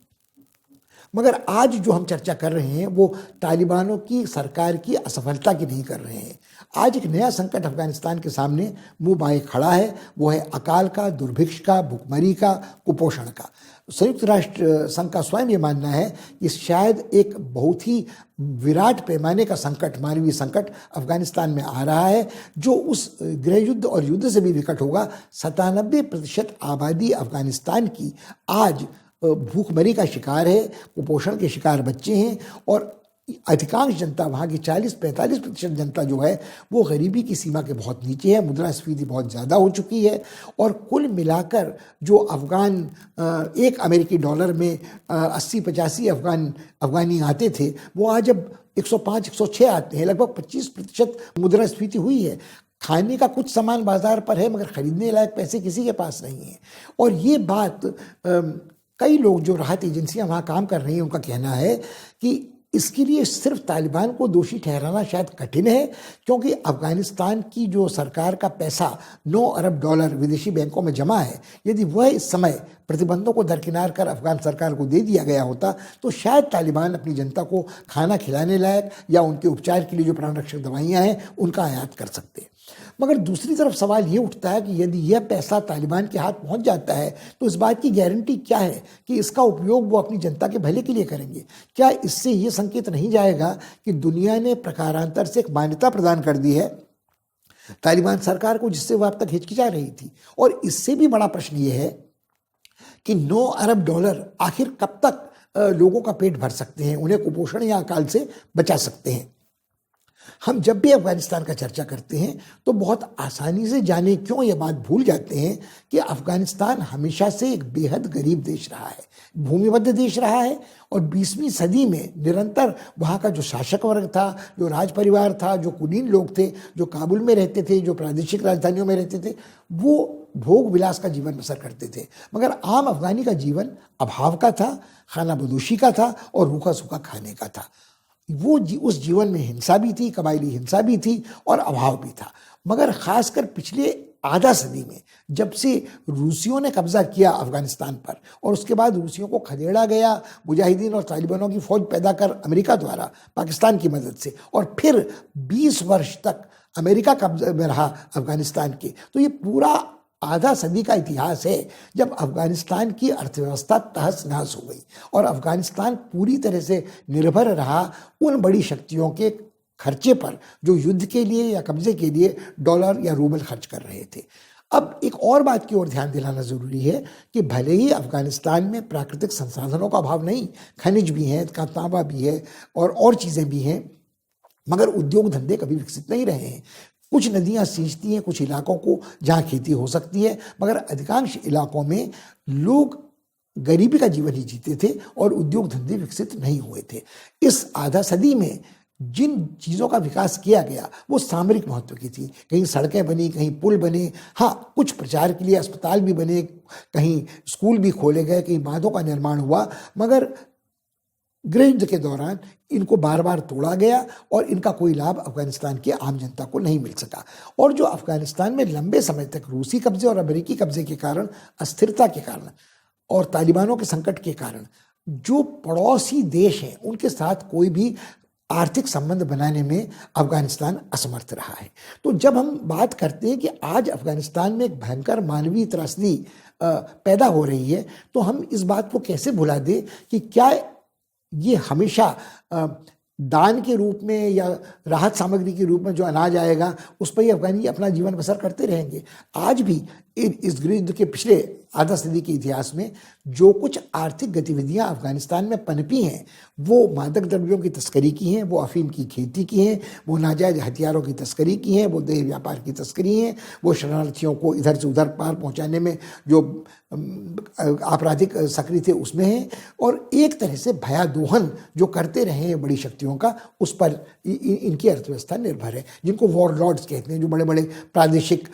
मगर आज जो हम चर्चा कर रहे हैं वो तालिबानों की सरकार की असफलता की नहीं कर रहे हैं। आज एक नया संकट अफगानिस्तान के सामने मुंह बाए खड़ा है, वो है अकाल का, दुर्भिक्ष का, भुखमरी का, कुपोषण का। संयुक्त राष्ट्र संघ का स्वयं ये मानना है कि शायद एक बहुत ही विराट पैमाने का संकट, मानवीय संकट अफगानिस्तान में आ रहा है, जो उस गृह युद्ध और युद्ध से भी विकट होगा। 97% आबादी अफगानिस्तान की आज भूखमरी का शिकार है, कुपोषण के शिकार बच्चे हैं, और अधिकांश जनता, वहाँ की 40-45% जनता जो है वो गरीबी की सीमा के बहुत नीचे है। मुद्रास्फीति बहुत ज़्यादा हो चुकी है, और कुल मिलाकर जो अफ़गान एक अमेरिकी डॉलर में 80-85 अफ़गानी आते थे, वो आज अब 105-106 आते हैं। लगभग 25% मुद्रास्फीति हुई है। खाने का कुछ सामान बाजार पर है, मगर खरीदने लायक पैसे किसी के पास नहीं है। और ये बात कई लोग, जो राहत एजेंसियां वहाँ काम कर रही हैं, उनका कहना है कि इसके लिए सिर्फ तालिबान को दोषी ठहराना शायद कठिन है, क्योंकि अफगानिस्तान की जो सरकार का पैसा 9 अरब डॉलर विदेशी बैंकों में जमा है, यदि वह इस समय प्रतिबंधों को दरकिनार कर अफगान सरकार को दे दिया गया होता तो शायद तालिबान अपनी जनता को खाना खिलाने लायक या उनके उपचार के लिए जो प्राण रक्षक दवाइयाँ हैं उनका आयात कर सकते। मगर दूसरी तरफ सवाल ये उठता है कि यदि यह पैसा तालिबान के हाथ पहुंच जाता है तो इस बात की गारंटी क्या है कि इसका उपयोग वो अपनी जनता के भले के लिए करेंगे? क्या इससे ये संकेत नहीं जाएगा कि दुनिया ने प्रकारांतर से एक मान्यता प्रदान कर दी है तालिबान सरकार को, जिससे वह अब तक हिचकिचा रही थी? और इससे भी बड़ा प्रश्न ये है कि 9 अरब डॉलर आखिर कब तक लोगों का पेट भर सकते हैं, उन्हें कुपोषण या अकाल से बचा सकते हैं? हम जब भी अफगानिस्तान का चर्चा करते हैं तो बहुत आसानी से, जाने क्यों, ये बात भूल जाते हैं कि अफगानिस्तान हमेशा से एक बेहद गरीब देश रहा है, भूमिबद्ध देश रहा है, और 20वीं सदी में निरंतर वहाँ का जो शासक वर्ग था, जो राज परिवार था, जो कुलीन लोग थे, जो काबुल में रहते थे, जो प्रादेशिक राजधानियों में रहते थे, वो भोग विलास का जीवन बसर करते थे। मगर आम अफगानी का जीवन अभाव का था, खाना बदोशी का था, और रूखा सूखा खाने का था। वो उस जीवन में हिंसा भी थी, कबायली हिंसा भी थी, और अभाव भी था। मगर खासकर पिछले आधा सदी में, जब से रूसियों ने कब्जा किया अफगानिस्तान पर, और उसके बाद रूसियों को खदेड़ा गया मुजाहिदीन और तालिबानों की फौज पैदा कर अमेरिका द्वारा, पाकिस्तान की मदद से, और फिर 20 वर्ष तक अमेरिका कब्जे में रहा अफगानिस्तान के, तो ये पूरा आधा सदी का इतिहास है जब अफगानिस्तान की अर्थव्यवस्था तहस नहस हो गई, और अफगानिस्तान पूरी तरह से निर्भर रहा उन बड़ी शक्तियों के खर्चे पर जो युद्ध के लिए या कब्जे के लिए डॉलर या रूबल खर्च कर रहे थे। अब एक और बात की ओर ध्यान दिलाना जरूरी है कि भले ही अफगानिस्तान में प्राकृतिक संसाधनों का अभाव नहीं, खनिज भी हैं, तांबा भी है, और चीज़ें भी हैं, मगर उद्योग धंधे कभी विकसित नहीं रहे हैं। कुछ नदियां सींचती हैं कुछ इलाकों को जहाँ खेती हो सकती है, मगर अधिकांश इलाकों में लोग गरीबी का जीवन ही जीते थे और उद्योग धंधे विकसित नहीं हुए थे। इस आधा सदी में जिन चीज़ों का विकास किया गया वो सामरिक महत्व की थी। कहीं सड़कें बनी, कहीं पुल बने, हाँ कुछ प्रचार के लिए अस्पताल भी बने, कहीं स्कूल भी खोले गए, कहीं बांधों का निर्माण हुआ, मगर गृह युद्ध के दौरान इनको बार बार तोड़ा गया और इनका कोई लाभ अफगानिस्तान की आम जनता को नहीं मिल सका। और जो अफगानिस्तान में लंबे समय तक रूसी कब्जे और अमेरिकी कब्जे के कारण, अस्थिरता के कारण और तालिबानों के संकट के कारण जो पड़ोसी देश हैं उनके साथ कोई भी आर्थिक संबंध बनाने में अफगानिस्तान असमर्थ रहा है। तो जब हम बात करते हैं कि आज अफगानिस्तान में एक भयंकर मानवीय त्रासदी पैदा हो रही है, तो हम इस बात को कैसे भुला दें कि क्या ये हमेशा दान के रूप में या राहत सामग्री के रूप में जो अनाज आएगा उस पर ही अफगानी अपना जीवन बसर करते रहेंगे? आज भी इस गृह युद्ध के पिछले आधा सदी के इतिहास में जो कुछ आर्थिक गतिविधियां अफगानिस्तान में पनपी हैं वो मादक द्रव्यों की तस्करी की हैं, वो अफीम की खेती की हैं, वो नाजायज हथियारों की तस्करी की हैं, वो देह व्यापार की तस्करी हैं, वो शरणार्थियों को इधर से उधर पार पहुंचाने में जो आपराधिक सक्रिय थे उसमें हैं, और एक तरह से भयादोहन जो करते रहे हैं बड़ी शक्तियों का, उस पर इनकी अर्थव्यवस्था निर्भर है, जिनको वॉर लॉर्ड्स कहते हैं, जो बड़े बड़े प्रादेशिक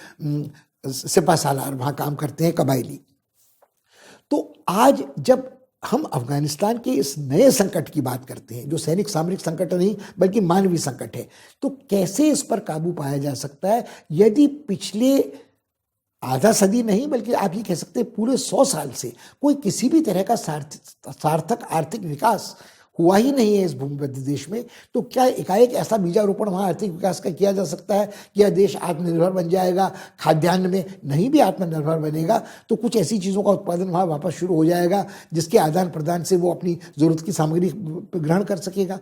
सिपा सालार वहाँ काम करते हैं, कबायली। तो आज जब हम अफगानिस्तान के इस नए संकट की बात करते हैं, जो सैनिक सामरिक संकट नहीं बल्कि मानवीय संकट है, तो कैसे इस पर काबू पाया जा सकता है यदि पिछले आधा सदी नहीं बल्कि आप ये कह सकते हैं पूरे 100 साल से कोई किसी भी तरह का सार्थक आर्थिक विकास हुआ ही नहीं है इस भूमिबद्ध देश में। तो क्या एकाएक ऐसा बीजारोपण वहाँ आर्थिक विकास का किया जा सकता है कि यह देश आत्मनिर्भर बन जाएगा? खाद्यान्न में नहीं भी आत्मनिर्भर बनेगा तो कुछ ऐसी चीज़ों का उत्पादन वहाँ वापस शुरू हो जाएगा जिसके आदान प्रदान से वो अपनी ज़रूरत की सामग्री ग्रहण कर सकेगा।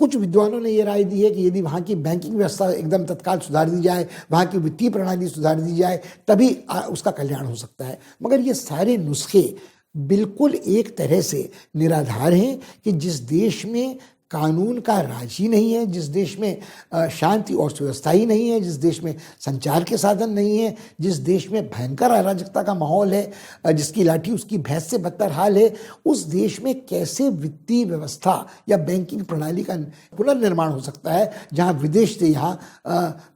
कुछ विद्वानों ने ये राय दी है कि यदि वहाँ की बैंकिंग व्यवस्था एकदम तत्काल सुधार दी जाए, वहाँ की वित्तीय प्रणाली सुधार दी जाए, तभी उसका कल्याण हो सकता है। मगर ये सारे नुस्खे बिल्कुल एक तरह से निराधार हैं कि जिस देश में कानून का राज ही नहीं है, जिस देश में शांति और सुव्यवस्था ही नहीं है, जिस देश में संचार के साधन नहीं है, जिस देश में भयंकर अराजकता का माहौल है, जिसकी लाठी उसकी भैंस से बदतर हाल है, उस देश में कैसे वित्तीय व्यवस्था या बैंकिंग प्रणाली का पुनर्निर्माण हो सकता है जहां विदेश से यहाँ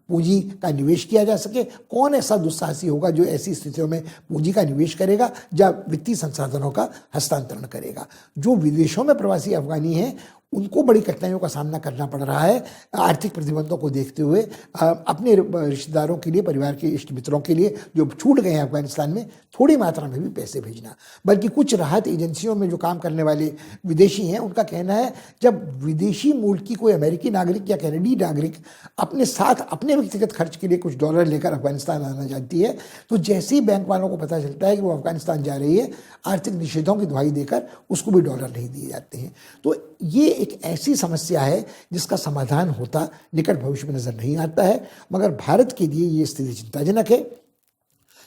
पूंजी का निवेश किया जा सके? कौन ऐसा दुस्साहसी होगा जो ऐसी स्थितियों में पूंजी का निवेश करेगा या वित्तीय संसाधनों का हस्तांतरण करेगा? जो विदेशों में प्रवासी अफगानी हैं उनको बड़ी कठिनाइयों का सामना करना पड़ रहा है आर्थिक प्रतिबंधों को देखते हुए। अपने रिश्तेदारों के लिए, परिवार के इष्ट मित्रों के लिए जो छूट गए हैं अफगानिस्तान में, थोड़ी मात्रा में भी पैसे भेजना। बल्कि कुछ राहत एजेंसियों में जो काम करने वाले विदेशी हैं उनका कहना है जब विदेशी मूल की कोई अमेरिकी नागरिक या कनाडी नागरिक अपने साथ अपने व्यक्तिगत खर्च के लिए कुछ डॉलर लेकर अफगानिस्तान आना चाहती है तो जैसे ही बैंक वालों को पता चलता है कि वो अफगानिस्तान जा रही है, आर्थिक निषेधों की दुहाई देकर उसको भी डॉलर नहीं दिए जाते हैं। तो ये एक ऐसी समस्या है जिसका समाधान होता निकट भविष्य में नजर नहीं आता है। मगर भारत के लिए ये स्थिति चिंताजनक है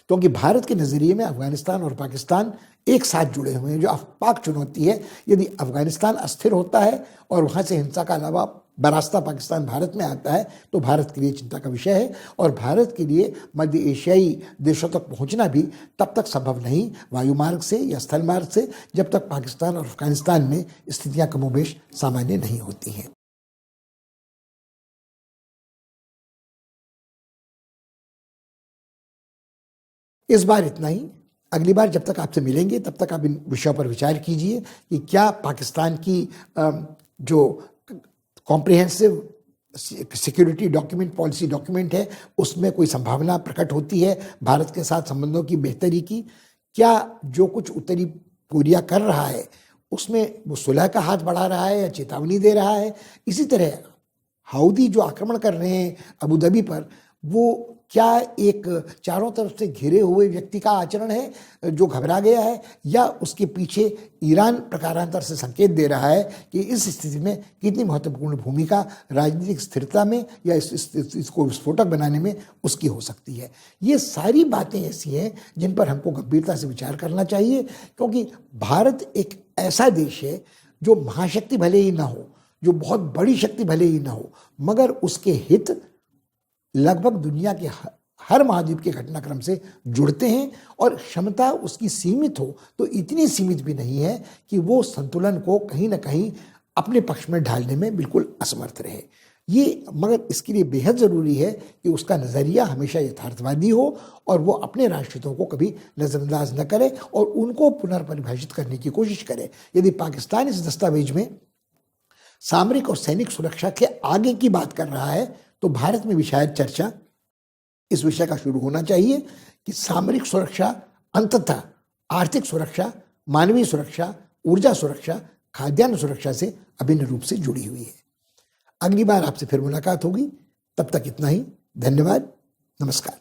क्योंकि भारत के नजरिए में अफगानिस्तान और पाकिस्तान एक साथ जुड़े हुए हैं। जो पाक चुनौती है, यदि अफगानिस्तान अस्थिर होता है और वहां से हिंसा का अलावा बरास्ता पाकिस्तान भारत में आता है तो भारत के लिए चिंता का विषय है। और भारत के लिए मध्य एशियाई देशों तक पहुंचना भी तब तक संभव नहीं वायुमार्ग से या स्थल मार्ग से जब तक पाकिस्तान और अफगानिस्तान में स्थितियां कमोबेश सामान्य नहीं होती हैं। इस बार इतना ही। अगली बार जब तक आपसे मिलेंगे तब तक आप इन विषयों पर विचार कीजिए कि क्या पाकिस्तान की जो comprehensive security document, policy document है, उसमें कोई संभावना प्रकट होती है भारत के साथ संबंधों की बेहतरी की? क्या जो कुछ उत्तरी कोरिया कर रहा है उसमें वो सुलह का हाथ बढ़ा रहा है या चेतावनी दे रहा है? इसी तरह हाउदी जो आक्रमण कर रहे हैं अबू धाबी पर, वो क्या एक चारों तरफ से घिरे हुए व्यक्ति का आचरण है जो घबरा गया है, या उसके पीछे ईरान प्रकारांतर से संकेत दे रहा है कि इस स्थिति में कितनी महत्वपूर्ण भूमिका राजनीतिक स्थिरता में या इसको विस्फोटक बनाने में उसकी हो सकती है? ये सारी बातें ऐसी हैं जिन पर हमको गंभीरता से विचार करना चाहिए क्योंकि भारत एक ऐसा देश है जो महाशक्ति भले ही ना हो, जो बहुत बड़ी शक्ति भले ही ना हो, मगर उसके हित लगभग दुनिया के हर महाद्वीप के घटनाक्रम से जुड़ते हैं और क्षमता उसकी सीमित हो तो इतनी सीमित भी नहीं है कि वो संतुलन को कहीं ना कहीं अपने पक्ष में ढालने में बिल्कुल असमर्थ रहे। ये मगर इसके लिए बेहद ज़रूरी है कि उसका नज़रिया हमेशा यथार्थवादी हो और वो अपने राष्ट्रीयताओं को कभी नज़रअंदाज न करे और उनको पुनर्परिभाषित करने की कोशिश करे। यदि पाकिस्तान इस दस्तावेज में सामरिक और सैनिक सुरक्षा के आगे की बात कर रहा है तो भारत में भी शायद चर्चा इस विषय का शुरू होना चाहिए कि सामरिक सुरक्षा अंततः आर्थिक सुरक्षा, मानवीय सुरक्षा, ऊर्जा सुरक्षा, खाद्यान्न सुरक्षा से अभिन्न रूप से जुड़ी हुई है। अगली बार आपसे फिर मुलाकात होगी, तब तक इतना ही। धन्यवाद, नमस्कार।